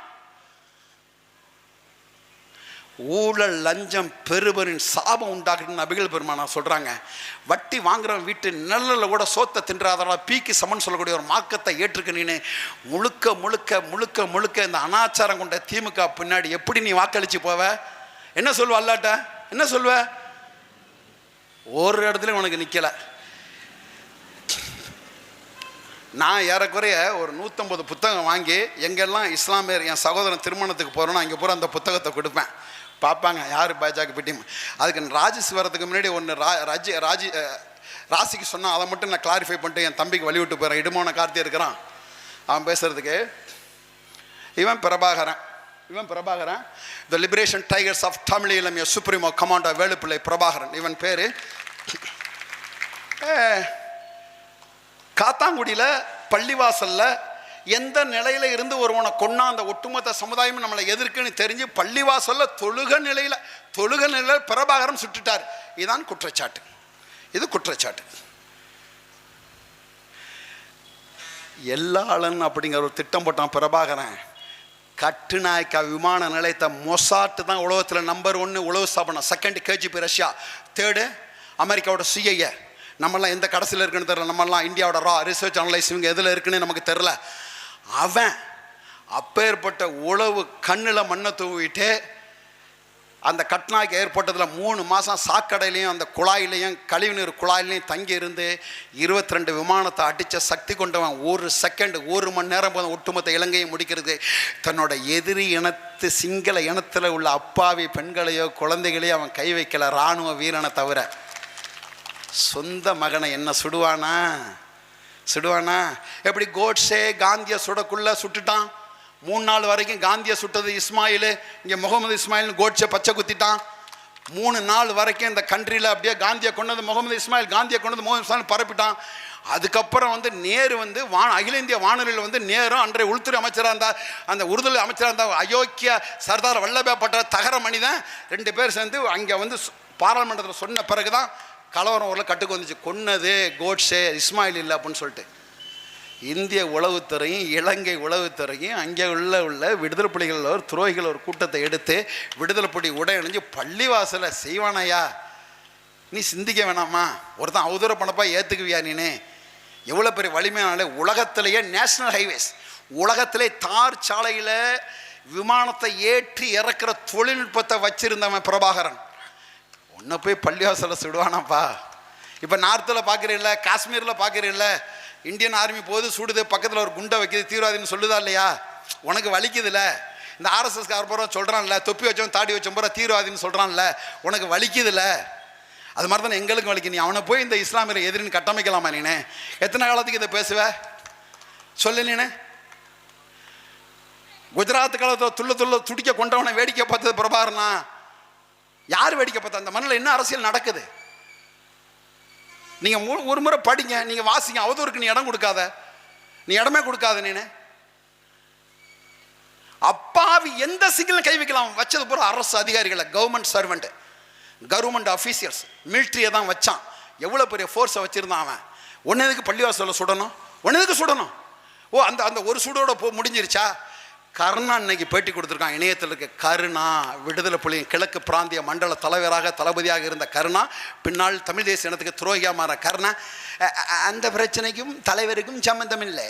ஊழல் லஞ்சம் பெருவரின் சாபம் உண்டாக்குன்னு நபிகள் பெருமானா சொல்றாங்க. வட்டி வாங்குறவன் வீட்டு நிழலில் கூட சோத்தை தின்றாதா பீக்கு சமன் சொல்லக்கூடிய ஒரு மார்க்கத்தை ஏற்றுக்க. நீனு முழுக்க முழுக்க முழுக்க முழுக்க இந்த அனாச்சாரம் கொண்ட திமுக பின்னாடி எப்படி நீ வாக்களிச்சு போவ? என்ன சொல்லுவ? அல்லாட்ட என்ன சொல்லுவ? ஒரு இடத்துல உனக்கு நிக்கல. நான் ஏறக்குறைய ஒரு 150 புத்தகம் வாங்கி எங்கெல்லாம் இஸ்லாமியர் என் சகோதரன் திருமணத்துக்கு போகிறோன்னா அங்கே பூரா அந்த புத்தகத்தை கொடுப்பேன். பார்ப்பாங்க யார் பாஜக பிடியும். அதுக்கு ராஜேஷ் வரதுக்கு முன்னாடி ஒன்று ராசிக்கு சொன்னால் அதை மட்டும் நான் கிளாரிஃபை பண்ணிட்டு என் தம்பிக்கு வழி விட்டு போகிறேன். இடுமான கார்த்தி இருக்கிறான் அவன் பேசுகிறதுக்கு. இவன் Prabhakaran the Liberation Tigers of Tamil Eelam supremo commander Velupillai Prabhakaran. இவன் பேர். காத்தாங்குடியில் பள்ளிவாசலில் எந்த நிலையில் இருந்து ஒருவனை கொண்டா அந்த ஒட்டுமொத்த சமுதாயமும் நம்மளை எதிர்க்குன்னு தெரிஞ்சு பள்ளிவாசலில் தொழுக நிலையில் பிரபாகரன் சுட்டுட்டார். இதுதான் குற்றச்சாட்டு. இது குற்றச்சாட்டு. எல்லாளன் அப்படிங்கிற ஒரு திட்டம் போட்டான் பிரபாகரன். கட்டுநாயக்கா விமான நிலையத்தை மொசாட்டு தான் உலகத்தில் நம்பர் 1 உளவு ஸ்தாபனம். 2 KGB ரஷ்யா, 3 அமெரிக்காவோட CIA. நம்மளாம் எந்த கடைசியில் இருக்குன்னு தெரில. நம்மளாம் இந்தியாவோட ரிசர்ச் அனலைஸ் இவங்க எதில் இருக்குன்னு நமக்கு தெரில. அவன் அப்பேற்பட்ட உளவு கண்ணில் மண்ணை தூவிட்டு அந்த கட்நாயக் ஏற்பட்டதில் 3 மாதம் சாக்கடையிலையும் அந்த குழாயிலையும் கழிவுநீர் குழாயிலையும் தங்கி இருந்து 22 விமானத்தை அடித்த சக்தி கொண்டவன். 1 செகண்ட் 1 மணி நேரம் போதும் ஒட்டுமொத்த இலங்கையை முடிக்கிறது. தன்னோட எதிரி இனத்து சிங்கள இனத்தில் உள்ள அப்பாவி பெண்களையோ குழந்தைகளையோ அவன் கை வைக்கல, இராணுவ வீரனை தவிர. சொந்த மகனை என்ன சுடுவானா? எப்படி கோட்ஸே காந்தியை சுடக்குள்ள சுட்டுட்டான். 3 நாள் வரைக்கும் காந்தியை சுட்டது இஸ்மாயில், இங்கே முகமது இஸ்மாயில்னு கோட்ஸை பச்சை குத்திட்டான். 3 நாள் வரைக்கும் இந்த கண்ட்ரியில் அப்படியே காந்தியை கொண்டது முகமது இஸ்மாயில், காந்தியை கொண்டது முகமது இஸ்மாயில் பரப்பிட்டான். அதுக்கப்புறம் நேரு அகில இந்திய வானொலியில் நேரும் அன்றைய உள்துறை அமைச்சராக இருந்தார், அந்த உறுதுறை அமைச்சராக இருந்தார் அயோக்கிய சர்தார் வல்லபாய் பட்டேல் தகர மனிதன் 2 பேர் சேர்ந்து அங்கே பாராளுமன்றத்தில் சொன்ன பிறகு தான் கலவரம் ஊரில் கட்டுக்கு வந்துச்சு. கொன்னது கோட்ஸே, இஸ்மாயில் இல்லை அப்படின்னு சொல்லிட்டு. இந்திய உளவுத்துறையும் இலங்கை உளவுத்துறையும் அங்கே உள்ள விடுதலை புலிகள் ஒரு துரோகிகள் ஒரு கூட்டத்தை எடுத்து விடுதலை புலி உடை அணிஞ்சு பள்ளிவாசலை செய்வானையா? நீ சிந்திக்க வேணாமா? ஒருத்தன் அவதூற பண்ணப்பா ஏற்றுக்குவியா? நீனே எவ்வளோ பெரிய வலிமையானாலே. உலகத்திலேயே நேஷ்னல் ஹைவேஸ், உலகத்திலே தார் சாலையில் விமானத்தை ஏற்றி இறக்குற தொழில்நுட்பத்தை வச்சிருந்தவன் பிரபாகரன். ஒன்றை போய் பள்ளிவாசலை சுடுவானாப்பா? இப்போ நார்த்தில் பார்க்குறீல்ல, காஷ்மீரில் பார்க்குறீல்ல, இந்தியன் ஆர்மி போது சுடுது, பக்கத்தில் ஒரு குண்டை வைக்கிது, தீவிரவாதின்னு சொல்லுதா இல்லையா? உனக்கு வலிக்குதுல்ல? இந்த RSS காரப்போகிறோம் சொல்கிறான்ல, தொப்பி வச்சவன் தாடி வச்சோம் போகிற தீவிரவாதின்னு சொல்கிறான்ல, உனக்கு வலிக்குதுல்ல? அது மாதிரி தானே எங்களுக்கு வலிக்கு. நீ அவனை போய் இந்த இஸ்லாமியரை எதிரின்னு கட்டமைக்கலாமா? நீனே எத்தனை காலத்துக்கு இதை பேசுவ சொல்லு? நீனே குஜராத் காலத்தை துள்ள துடிக்க கொண்டவனை வேடிக்கை பார்த்தது பிரபாகரனா? யார் வேடிக்கை பார்த்தா? அந்த மண்ணில் என்ன அரசியல் நடக்குது? நீங்கள் ஒரு முறை படிங்க, நீங்கள் வாசிங்க. அவதூறுக்கு நீ இடம் கொடுக்காத, நீ இடமே கொடுக்காத. நீனு அப்பாவி எந்த சிங்கிலும் கை வைக்கலாம். வச்சது பூரா அரசு அதிகாரிகளை, கவர்மெண்ட் சர்வெண்ட், கவர்மெண்ட் அஃபீஷியல்ஸ், மிலிட்ரியை தான் வச்சான். எவ்வளோ பெரிய ஃபோர்ஸை வச்சுருந்தான் அவன். ஒன்னதுக்கு பள்ளிவாசலில் சுடணும், ஒன்னதுக்கு சுடணும். ஓ, அந்த அந்த ஒரு சூடோட முடிஞ்சிருச்சா? கருணா இன்னைக்கு பேட்டி கொடுத்துருக்கான் இணையத்தில் இருக்க. கருணா விடுதலை புலியின் கிழக்கு பிராந்திய மண்டல தலைவராக தளபதியாக இருந்த கருணா பின்னால் தமிழ் தேசிய இனத்துக்கு துரோகியாக மாற கருணா, அந்த பிரச்சனைக்கும் தலைவருக்கும் சம்பந்தம் இல்லை,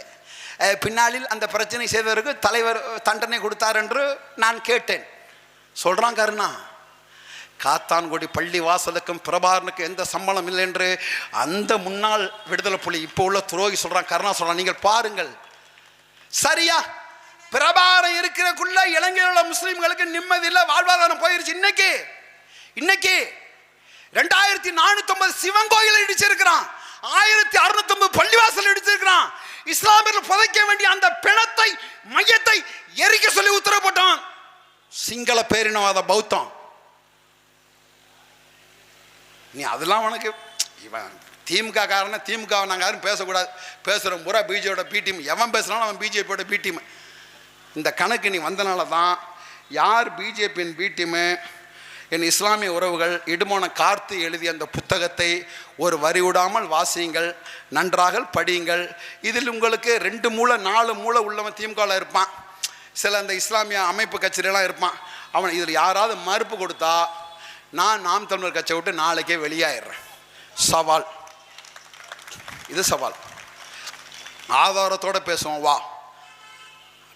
பின்னாளில் அந்த பிரச்சனை செய்தவருக்கு தலைவர் தண்டனை கொடுத்தார் என்று நான் கேட்டேன் சொல்கிறான் கருணா. காத்தான்குடி பள்ளி வாசலுக்கும் பிரபாகரனுக்கும் எந்த சம்பளம் இல்லை என்று அந்த முன்னாள் விடுதலை புலி இப்போ உள்ள துரோகி சொல்கிறான். கருணா சொல்கிறான். நீங்கள் பாருங்கள், சரியா? பிரபாகரன் இருக்கிறக்குள்ள இலங்கையில் உள்ள முஸ்லீம்களுக்கு நிம்மதி இல்லை, வாழ்வாதாரம் போயிருச்சு. இன்னைக்கு 2450 சிவன் கோயிலை இடிச்சிருக்கிறான், 1650 பள்ளிவாசல் இடிச்சிருக்கிறான். இஸ்லாமியர்கள் புதைக்க வேண்டிய அந்த பிணத்தை மையத்தை எரிக்க சொல்லி உத்தரவு போட்டான் சிங்கள பேரினவாத பௌத்தம். நீ அதெல்லாம் உனக்கு இவன் திமுக காரன, திமுக நாங்கள் யாரும் பேசக்கூடாது, பேசுகிறோம் பூரா பிஜேபியோட பி டீம். எவன் பேசுனாலும் அவன் பிஜேபியோட பி டீம். இந்த கணக்கு நீ வந்தனால தான் யார் பிஜேபியின் பி டீமு. என் இஸ்லாமிய உறவுகள் இடுமோன கார்த்து எழுதிய அந்த புத்தகத்தை ஒரு வரி விடாமல் வாசியுங்கள், நன்றாக படியுங்கள். இதில் உங்களுக்கு 2 மூளை 4 மூளை உள்ளவன் திமுகவில் இருப்பான், சில அந்த இஸ்லாமிய அமைப்பு கட்சியிலாம் இருப்பான். அவன் இதில் யாராவது மறுப்பு கொடுத்தா நான் நாம் தமிழர் கட்சியை விட்டு நாளைக்கே வெளியாயிடுறேன். சவால், இது சவால். ஆதாரத்தோடு பேசுவோம் வா.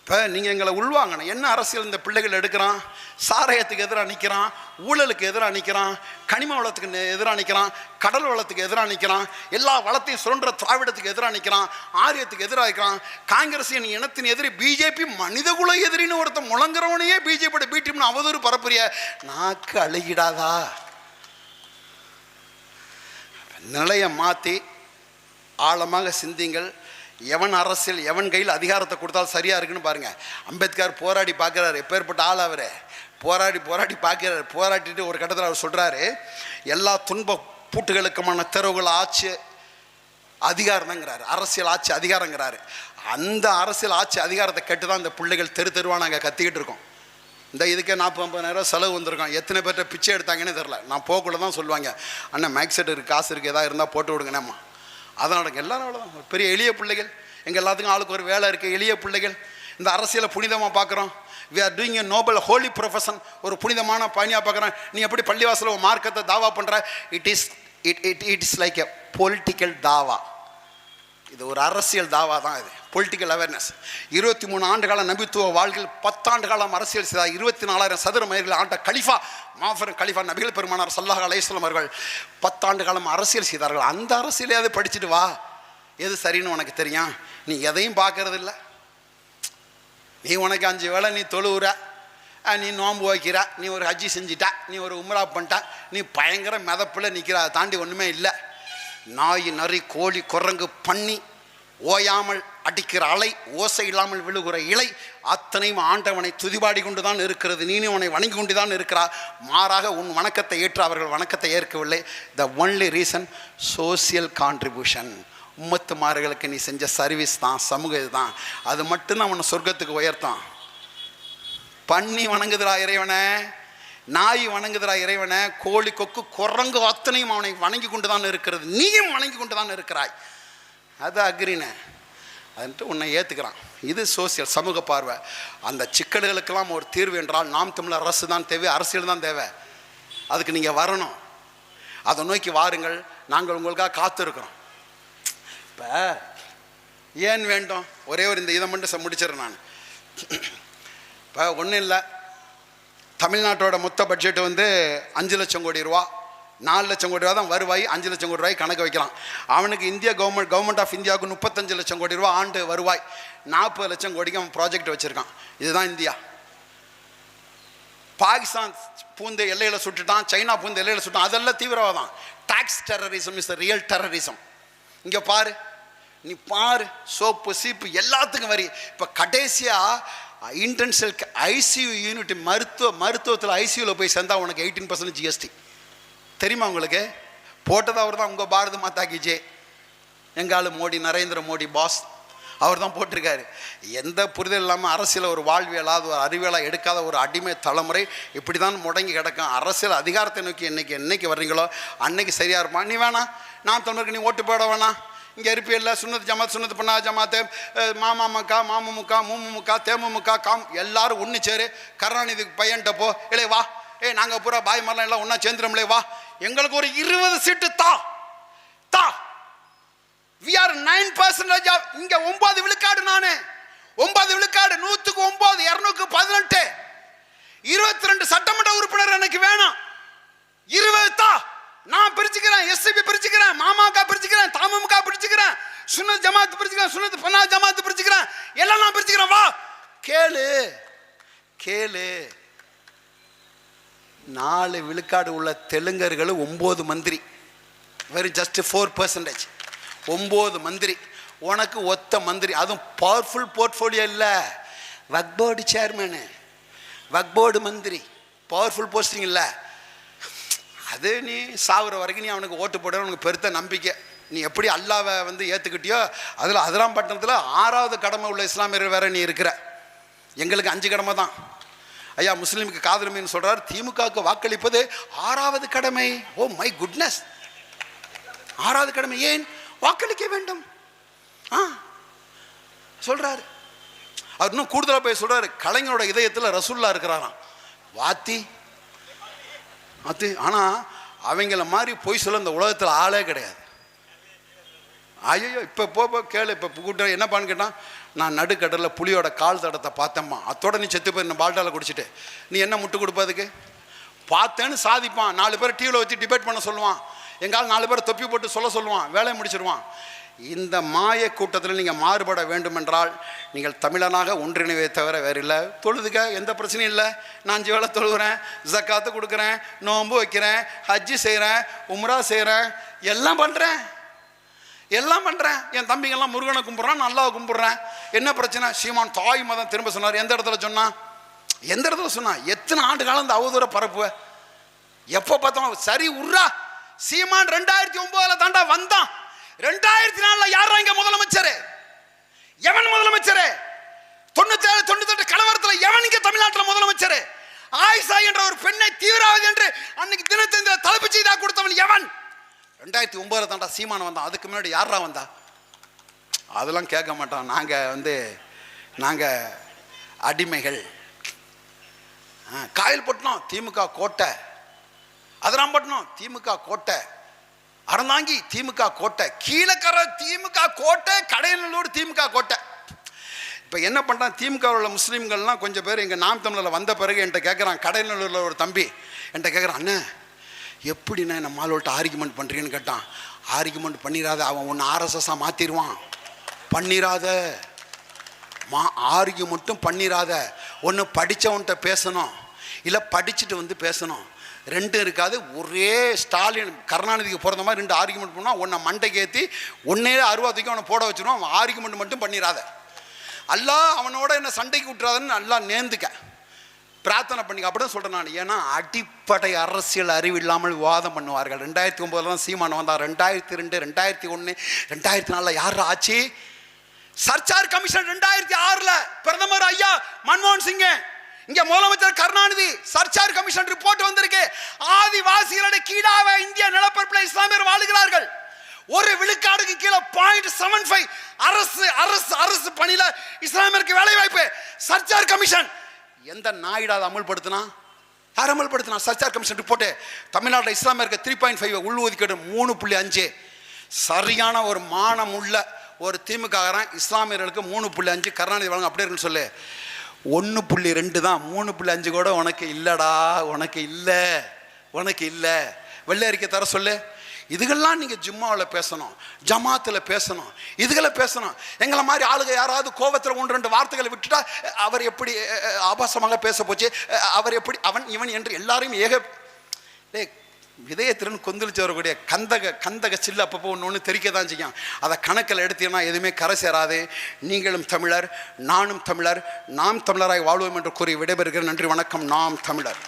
இப்போ நீங்கள் எங்களை உள்வாங்கணும். என்ன அரசியல் இந்த பிள்ளைகள் எடுக்கிறான்? சாராயத்துக்கு எதிராக நிற்கிறான், ஊழலுக்கு எதிராக நிற்கிறான், கனிம வளத்துக்கு எதிராக நிற்கிறான், கடல் வளத்துக்கு எதிராக நிற்கிறான், எல்லா வளத்தையும் சுரண்ட திராவிடத்துக்கு எதிராக நிற்கிறான், ஆரியத்துக்கு எதிராக இருக்கிறான். காங்கிரஸ் இனத்தின் எதிரி பிஜேபி, மனிதகுல எதிரின்னு ஒருத்தன் முழங்குறவனையே பிஜேபியோட பீட்டிம்னு அவதூறு பரப்புறிய. நாக்கு அழுகிடாதா? நிலையை மாற்றி ஆழமாக சிந்திங்கள். எவன் அரசியல் எவன் கையில் அதிகாரத்தை கொடுத்தாலும் சரியாக இருக்குன்னு பாருங்கள். அம்பேத்கர் போராடி பார்க்குறாரு, எப்பேற்பட்ட ஆள் அவர். போராடி பார்க்குறாரு. போராட்டிட்டு ஒரு கட்டத்தில் அவர் சொல்கிறாரு, எல்லா துன்ப பூட்டுகளுக்குமான தெருவுகள் ஆட்சி அதிகாரம்ங்கிறாரு, அரசியல் ஆட்சி அதிகாரங்கிறாரு. அந்த அரசியல் ஆட்சி அதிகாரத்தை கேட்டு தான் இந்த பிள்ளைகள் தெருவாக நாங்கள் கத்திக்கிட்டு இருக்கோம். இந்த இதுக்கே 40-50,000 செலவு வந்திருக்கோம். எத்தனை பேர்ட்ட பிச்சை எடுத்தாங்கன்னு தெரில. நான் போகக்குள்ள தான் சொல்லுவாங்க, அண்ணன் மேக்ஸ் செட் இருக்குது, காசு இருக்குது, எதாவது இருந்தால் போட்டு விடுங்கண்ணேம்மா. அதனால எல்லாரும் அவ்வளோதான். பெரிய எளிய பிள்ளைகள் எங்கள் எல்லாத்துக்கும் ஆளுக்கு ஒரு வேலை இருக்குது. எளிய பிள்ளைகள் இந்த அரசியலை புனிதமாக பார்க்குறோம். We are doing a noble holy profession. ஒரு புனிதமான பணியாக பார்க்குறேன். நீ எப்படி பள்ளிவாசல மார்க்கத்தை தாவா பண்ணுற? It is like a political தாவா. இது ஒரு அரசியல் தாவா தான். இது பொலிட்டிக்கல் அவேர்னஸ். 23 ஆண்டு கால நபித்துவ வாழ்கள், 10 ஆண்டு காலம் அரசியல் செய்தார். 24,000 சதுர மைல்கள் ஆண்ட கலிஃபா, மாஃபர் கலிஃபா நபிகள் பெருமானார் ஸல்லல்லாஹு அலைஹி வஸல்லம் அவர்கள் 10 ஆண்டு காலம் அரசியல் செய்தார்கள். அந்த அரசியலே அதை படிச்சுட்டு வா, எது சரின்னு உனக்கு தெரியும். நீ எதையும் பார்க்கறது இல்லை. நீ உனக்கு 5 வேளை நீ தொழுவுற, நீ நோன்பு வைக்கிற, நீ ஒரு ஹஜ்ஜி செஞ்சிட்ட, நீ ஒரு உம்ரா பண்ணிட்ட, நீ பயங்கர மிதப்பில் நிற்கிற. அதை தாண்டி ஒன்றுமே இல்லை. நாய், நரி, கோழி, குரங்கு, பன்னி, ஓயாமல் அடிக்கிற அலை, ஓசை இல்லாமல் விழுகிற இலை, அத்தனையும் ஆண்டவனை துதிபாடி கொண்டு தான் இருக்கிறது. நீனும் அவனை வணங்கி கொண்டு தான் இருக்கிறா. மாறாக உன் வணக்கத்தை ஏற்று அவர்கள் வணக்கத்தை ஏற்கவில்லை. The only reason social contribution. உம்மத்துமார்களுக்கு நீ செஞ்ச சர்வீஸ் தான், சமூக இதுதான். அது மட்டும்தான் அவனை சொர்க்கத்துக்கு உயர்த்தான். பன்னி வணங்குதுரா இறைவனை, நாய் வணங்குதுரா இறைவனை, கோழி, கொக்கு, குரங்கு அத்தனையும் அவனை வணங்கி கொண்டு தான் இருக்கிறது. நீயும் வணங்கி கொண்டு தான் இருக்கிறாய். அது அக்ரின அதுன்ட்டு உன்னை ஏற்றுக்கிறான். இது சோசியல் சமூக பார்வை. அந்த சிக்கல்களுக்கெல்லாம் ஒரு தீர்வு என்றால் நாம் தமிழர் அரசு தான் தேவை, அரசியல் தான் தேவை. அதுக்கு நீங்கள் வரணும். அதை நோக்கி வாருங்கள். நாங்கள் உங்களுக்காக காத்திருக்கிறோம். இப்போ ஏன் வேண்டும்? ஒரே ஒரு இந்த இதை மட்டும் முடிச்சிடறேன் நான். இப்போ ஒன்றும் இல்லை. தமிழ்நாட்டோட மொத்த பட்ஜெட் வந்து 5 லட்சம் கோடி ரூபா. 4 லட்சம் கோடி ரூபா தான் வருவாய். 5 லட்சம் கோடி ரூபாய் கணக்கு வைக்கலாம். அவனுக்கு இந்திய கவர்மெண்ட் ஆஃப் இந்தியாவுக்கு 35 லட்சம் கோடி ரூபா ஆண்டு வருவாய். 40 லட்சம் கோடிக்கு அவன் ப்ராஜெக்ட் வச்சுருக்கான். இதுதான் இந்தியா. பாகிஸ்தான் பூந்து எல்லையில் சுட்டுட்டான், சைனா பூந்து எல்லையில் சுட்டான். அதெல்லாம் தீவிரவாதம். That's terrorism is real terrorism. இங்கே பாரு, நீ பாரு, சோப்பு சீப்பு எல்லாத்துக்கும் வரி. இப்போ கடைசியாக இன்டென்சிவ் ஐசியூ யூனிட் மருத்துவத்தில் ஐசியூவில் போய் சேர்ந்தா உனக்கு 18% ஜிஎஸ்டி. தெரியுமா உங்களுக்கு? போட்டது அவர் தான். உங்கள் பாரத மாதா கி ஜெய். எங்காலும் மோடி, நரேந்திர மோடி பாஸ் அவர் தான் போட்டிருக்காரு. எந்த புரிதல் இல்லாமல் அரசியல் ஒரு வாழ்வியலாத ஒரு அறிவியலாக எடுக்காத ஒரு அடிமை தலைமுறை இப்படி தான் முடங்கி கிடக்கும். அரசியல் அதிகாரத்தை நோக்கி என்னைக்கு வர்றீங்களோ அன்னைக்கு சரியாக இருப்பான். நீ வேணாம், நான் தமிழருக்கு நீ ஓட்டு போட வேணாம். இங்கே இருப்பியல்ல சுன்னத்து ஜமாத், சுன்னத்து பண்ணா ஜமாத்து, மாமாமுக்கா, மாமுமுக்கா, மூமுமுக்கா, தேமுமுக்கா, காம் எல்லாரும் ஒன்று சேரு. கருணாநிதிக்கு பையன்ட்ட போ. இல்லை வா, நாங்கள் பூரா பாய் மாதிரிலாம் எல்லாம் ஒன்றா சேர்ந்துடும்லே, வா, எங்களுக்கு ஒரு 20 சீட்டு தா. We are 9%. இங்கே 9 விழுக்காடு. நான் 9 விழுக்காடு, 100க்கு 9, 200க்கு 18, 22 சட்டமன்ற உறுப்பினர் எனக்கு வேணும். 20 தா. நான் பிரிச்சுக்கிறேன், எஸ்சிபி பிரிச்சுக்கிறேன், மாமாக்கா பிரிச்சுக்கிறேன், தாமுமுக்கா பிரிச்சுக்கிறேன், சுன்னத் ஜமாத் பிரிச்சுக்கிறேன், சுன்னத் பனா ஜமாத் பிரிச்சுக்கிறேன், எல்லாம் நான் பிரிச்சுக்கிறேன். வா, கேளு. 4 விழுக்காடு உள்ள தெலுங்கர்கள் 9 மந்திரி, வெறும் ஜஸ்ட் 4%. 9 மந்திரி. உனக்கு ஒத்த மந்திரி, அதுவும் பவர்ஃபுல் போர்ட்ஃபோலியோ இல்லை. வக்ஃப் போர்டு சேர்மனு, வக்ஃப் போர்டு மந்திரி, பவர்ஃபுல் போஸ்டிங் இல்லை. அது நீ சாகுற வரைக்கும் நீ அவனுக்கு ஓட்டு போட உனக்கு பெருத்த நம்பிக்கை. நீ எப்படி அல்லாவை வந்து ஏற்றுக்கிட்டியோ அதில் அதிராம் பட்டணத்தில் 6வது கடமை உள்ள இஸ்லாமியர்கள் வேற நீ இருக்கிற. எங்களுக்கு 5 கடமை தான். ஐயா முஸ்லீமுக்கு காதலுமின்னு சொல்கிறார். திமுகவுக்கு வாக்களிப்பது 6வது கடமை. ஓ மை குட்னஸ், 6வது கடமை. ஏன் வாக்களிக்க வேண்டும் சொல்கிறாரு. அவர் இன்னும் கூடுதலாக போய் சொல்கிறாரு, கலைஞரோட இதயத்தில் ரசூல்லா இருக்கிறாராம். வாத்தி அது. ஆனால் அவங்கள மாதிரி பொய் சொல்ல இந்த உலகத்தில் ஆளே கிடையாது. ஐயோ இப்போ கேளு. இப்போ கூட்ட என்னப்பான்னு கேட்டான், நான் நடுக்கடலில் புலியோட கால் தடத்தை பார்த்தேம்மா, அத்தோட நீ செத்து போய் பால்டாவில் குடிச்சிட்டு நீ என்ன முட்டு கொடுப்பதுக்கு? பார்த்தேன்னு சாதிப்பான். 4 பேர் டிவியில் வச்சு டிபேட் பண்ண சொல்லுவான். எங்கால் 4 பேர் தொப்பி போட்டு சொல்லுவான், வேலையை முடிச்சிருவான். இந்த மாய கூட்டத்தில் நீங்கள் மாறுபட வேண்டுமென்றால் நீங்கள் தமிழனாக ஒன்றிணைவே தவிர வேறு இல்லை. தொழுதுக்க, எந்த பிரச்சனையும் இல்லை. நான் 5 வேளை தொழுகிறேன், ஜக்காத்து கொடுக்குறேன், நோன்பு வைக்கிறேன், ஹஜ்ஜி செய்கிறேன், உம்ரா செய்கிறேன், எல்லாம் பண்ணுறேன். என் தம்பிங்கெல்லாம் முருகனை கும்பிட்றான், நான் அல்லாஹ்வை கும்பிட்றேன். என்ன பிரச்சனை? சீமான் தாய் மதம் திரும்ப சொன்னார். எந்த இடத்துல சொன்னா? எத்தனை ஆண்டு காலம் இந்த அவதூற பரப்பு? எப்போ பார்த்தோம் சரி உர்ரா. சீமான் 2009 தாண்டா வந்தான். 2004 யாரா இங்க முதலமைச்சர்? எவன் முதலமைச்சர்? 97 98 கலவரத்தில் எவன் இங்க தமிழ்நாட்டில் முதலமைச்சர்? ஆயிஷா என்ற ஒரு பெண்ணை தீவிரவாதி என்று அன்னைக்கு தினத்தந்திர தலைப்பு செய்தா கொடுத்தவன் எவன்? 2009 தாண்டா சீமான் வந்தான். அதுக்கு முன்னாடி யாரா வந்தா? அதெல்லாம் கேட்க மாட்டோம். நாங்கள் அடிமைகள். காயல்பட்டினம் திமுக கோட்டை, அதிராம்பட்டினம் திமுக கோட்டை, அறந்தாங்கி திமுக கோட்டை, கீழக்கரை திமுக கோட்டை, கடையநல்லூர் திமுக கோட்டை. இப்போ என்ன பண்ணுறான், திமுக உள்ள முஸ்லீம்கள்லாம் கொஞ்சம் பேர் எங்கள் நாம் தமிழில் வந்த பிறகு என்கிட்ட கேட்குறான். கடையநல்லூரில் ஒரு தம்பி என்கிட்ட கேட்குறான், அண்ணே எப்படிண்ணே நம்ம மாலோட்ட ஆர்கியூமெண்ட் பண்ணுறீங்கன்னு கேட்டான். ஆர்கியூமெண்ட் பண்ணிடாத, அவன் ஒன்று ஆர்எஸ்எஸ்ஸாக மாற்றிடுவான். பண்ணிடாத, ஆர்கியூமெண்ட்டும் பண்ணிடாத. ஒன்று படித்தவன்கிட்ட பேசணும், இல்லை படிச்சுட்டு வந்து பேசணும். ரெண்டும் இருக்காது. ஒரே ஸ்டாலின் கருணாநிதிக்கு பிறந்த மாதிரி 2 ஆர்கியூமெண்ட் பண்ணால் ஒன்றை மண்டைக்கு ஏற்றி ஒன்னே 60 அவனை போட வச்சிடும். அவன் ஆர்கியூமெண்ட் மட்டும் பண்ணிடாத. அல்லாஹ் அவனோட என்ன சண்டைக்கு விட்டுறாதுன்னு நல்லா நேர்ந்துக்க, பிரார்த்தனை பண்ணிக்க. அப்படிதான் சொல்கிறேன் நான். ஏன்னா அடிப்படை அரசியல் அறிவு இல்லாமல் விவாதம் பண்ணுவார்கள். 2009 தான் சீமான் வந்தார். 2002, 2001, 2004 யார் ஆச்சு? சர்ச்சார் கமிஷன் 2006 பிரதமர் ஐயா மன்மோகன் சிங், இங்க முதலமைச்சர் கருணாநிதி. சர்ச்சார் கமிஷன் ரிப்போர்ட் வந்திருக்கு. ஆதிவாசிகளுடைய கீழாக இந்திய நிலப்பரப்பில் இஸ்லாமியர் வாழுகிறார்கள். ஒரு விழுக்காடுக்கு கீழே 0.75 அரசு பணியில இஸ்லாமியருக்கு வேலை வாய்ப்பு. சர்ச்சார் கமிஷன் எந்த நாயிடாத அமல்படுத்தினா? யார் அமல்படுத்தினா? சர்ச்சார் கமிஷன் ரிப்போர்ட். தமிழ்நாட்டில் இஸ்லாமியருக்கு 3.5 உள் ஒதுக்கீடு 3.5. சரியான ஒரு மானம் உள்ள ஒரு திமுக இஸ்லாமியர்களுக்கு 3.5 கருணாநிதி வழங்க அப்படி இருக்குன்னு சொல்லு. 1.2 தான். 3.5 கூட உனக்கு இல்லடா, உனக்கு இல்லை. வெள்ளை அறிக்கை தர சொல்லு. இதுகள்லாம் நீங்கள் ஜும்மாவில் பேசணும், ஜமாத்தில் பேசணும், இதுகளை பேசணும். எங்களை மாதிரி ஆளுங்க யாராவது கோபத்தில் 1-2 வார்த்தைகளை விட்டுட்டா அவர் எப்படி ஆபாசமாக பேச போச்சு, அவர் எப்படி அவன் இவன் என்று எல்லாரையும் விதயத்திறன் கொந்தளிச்சு வரக்கூடிய கந்தக சில்லு அப்பப்போ ஒன்று தெரிக்க தான் செய்யும். அதை கணக்கில் எடுத்தீங்கன்னா எதுவுமே கரை சேராது. நீங்களும் தமிழர், நானும் தமிழர், நாம் தமிழராய் வாழ்வோம் என்று கூறி விடைபெறுகிறேன். நன்றி, வணக்கம். நாம் தமிழர்.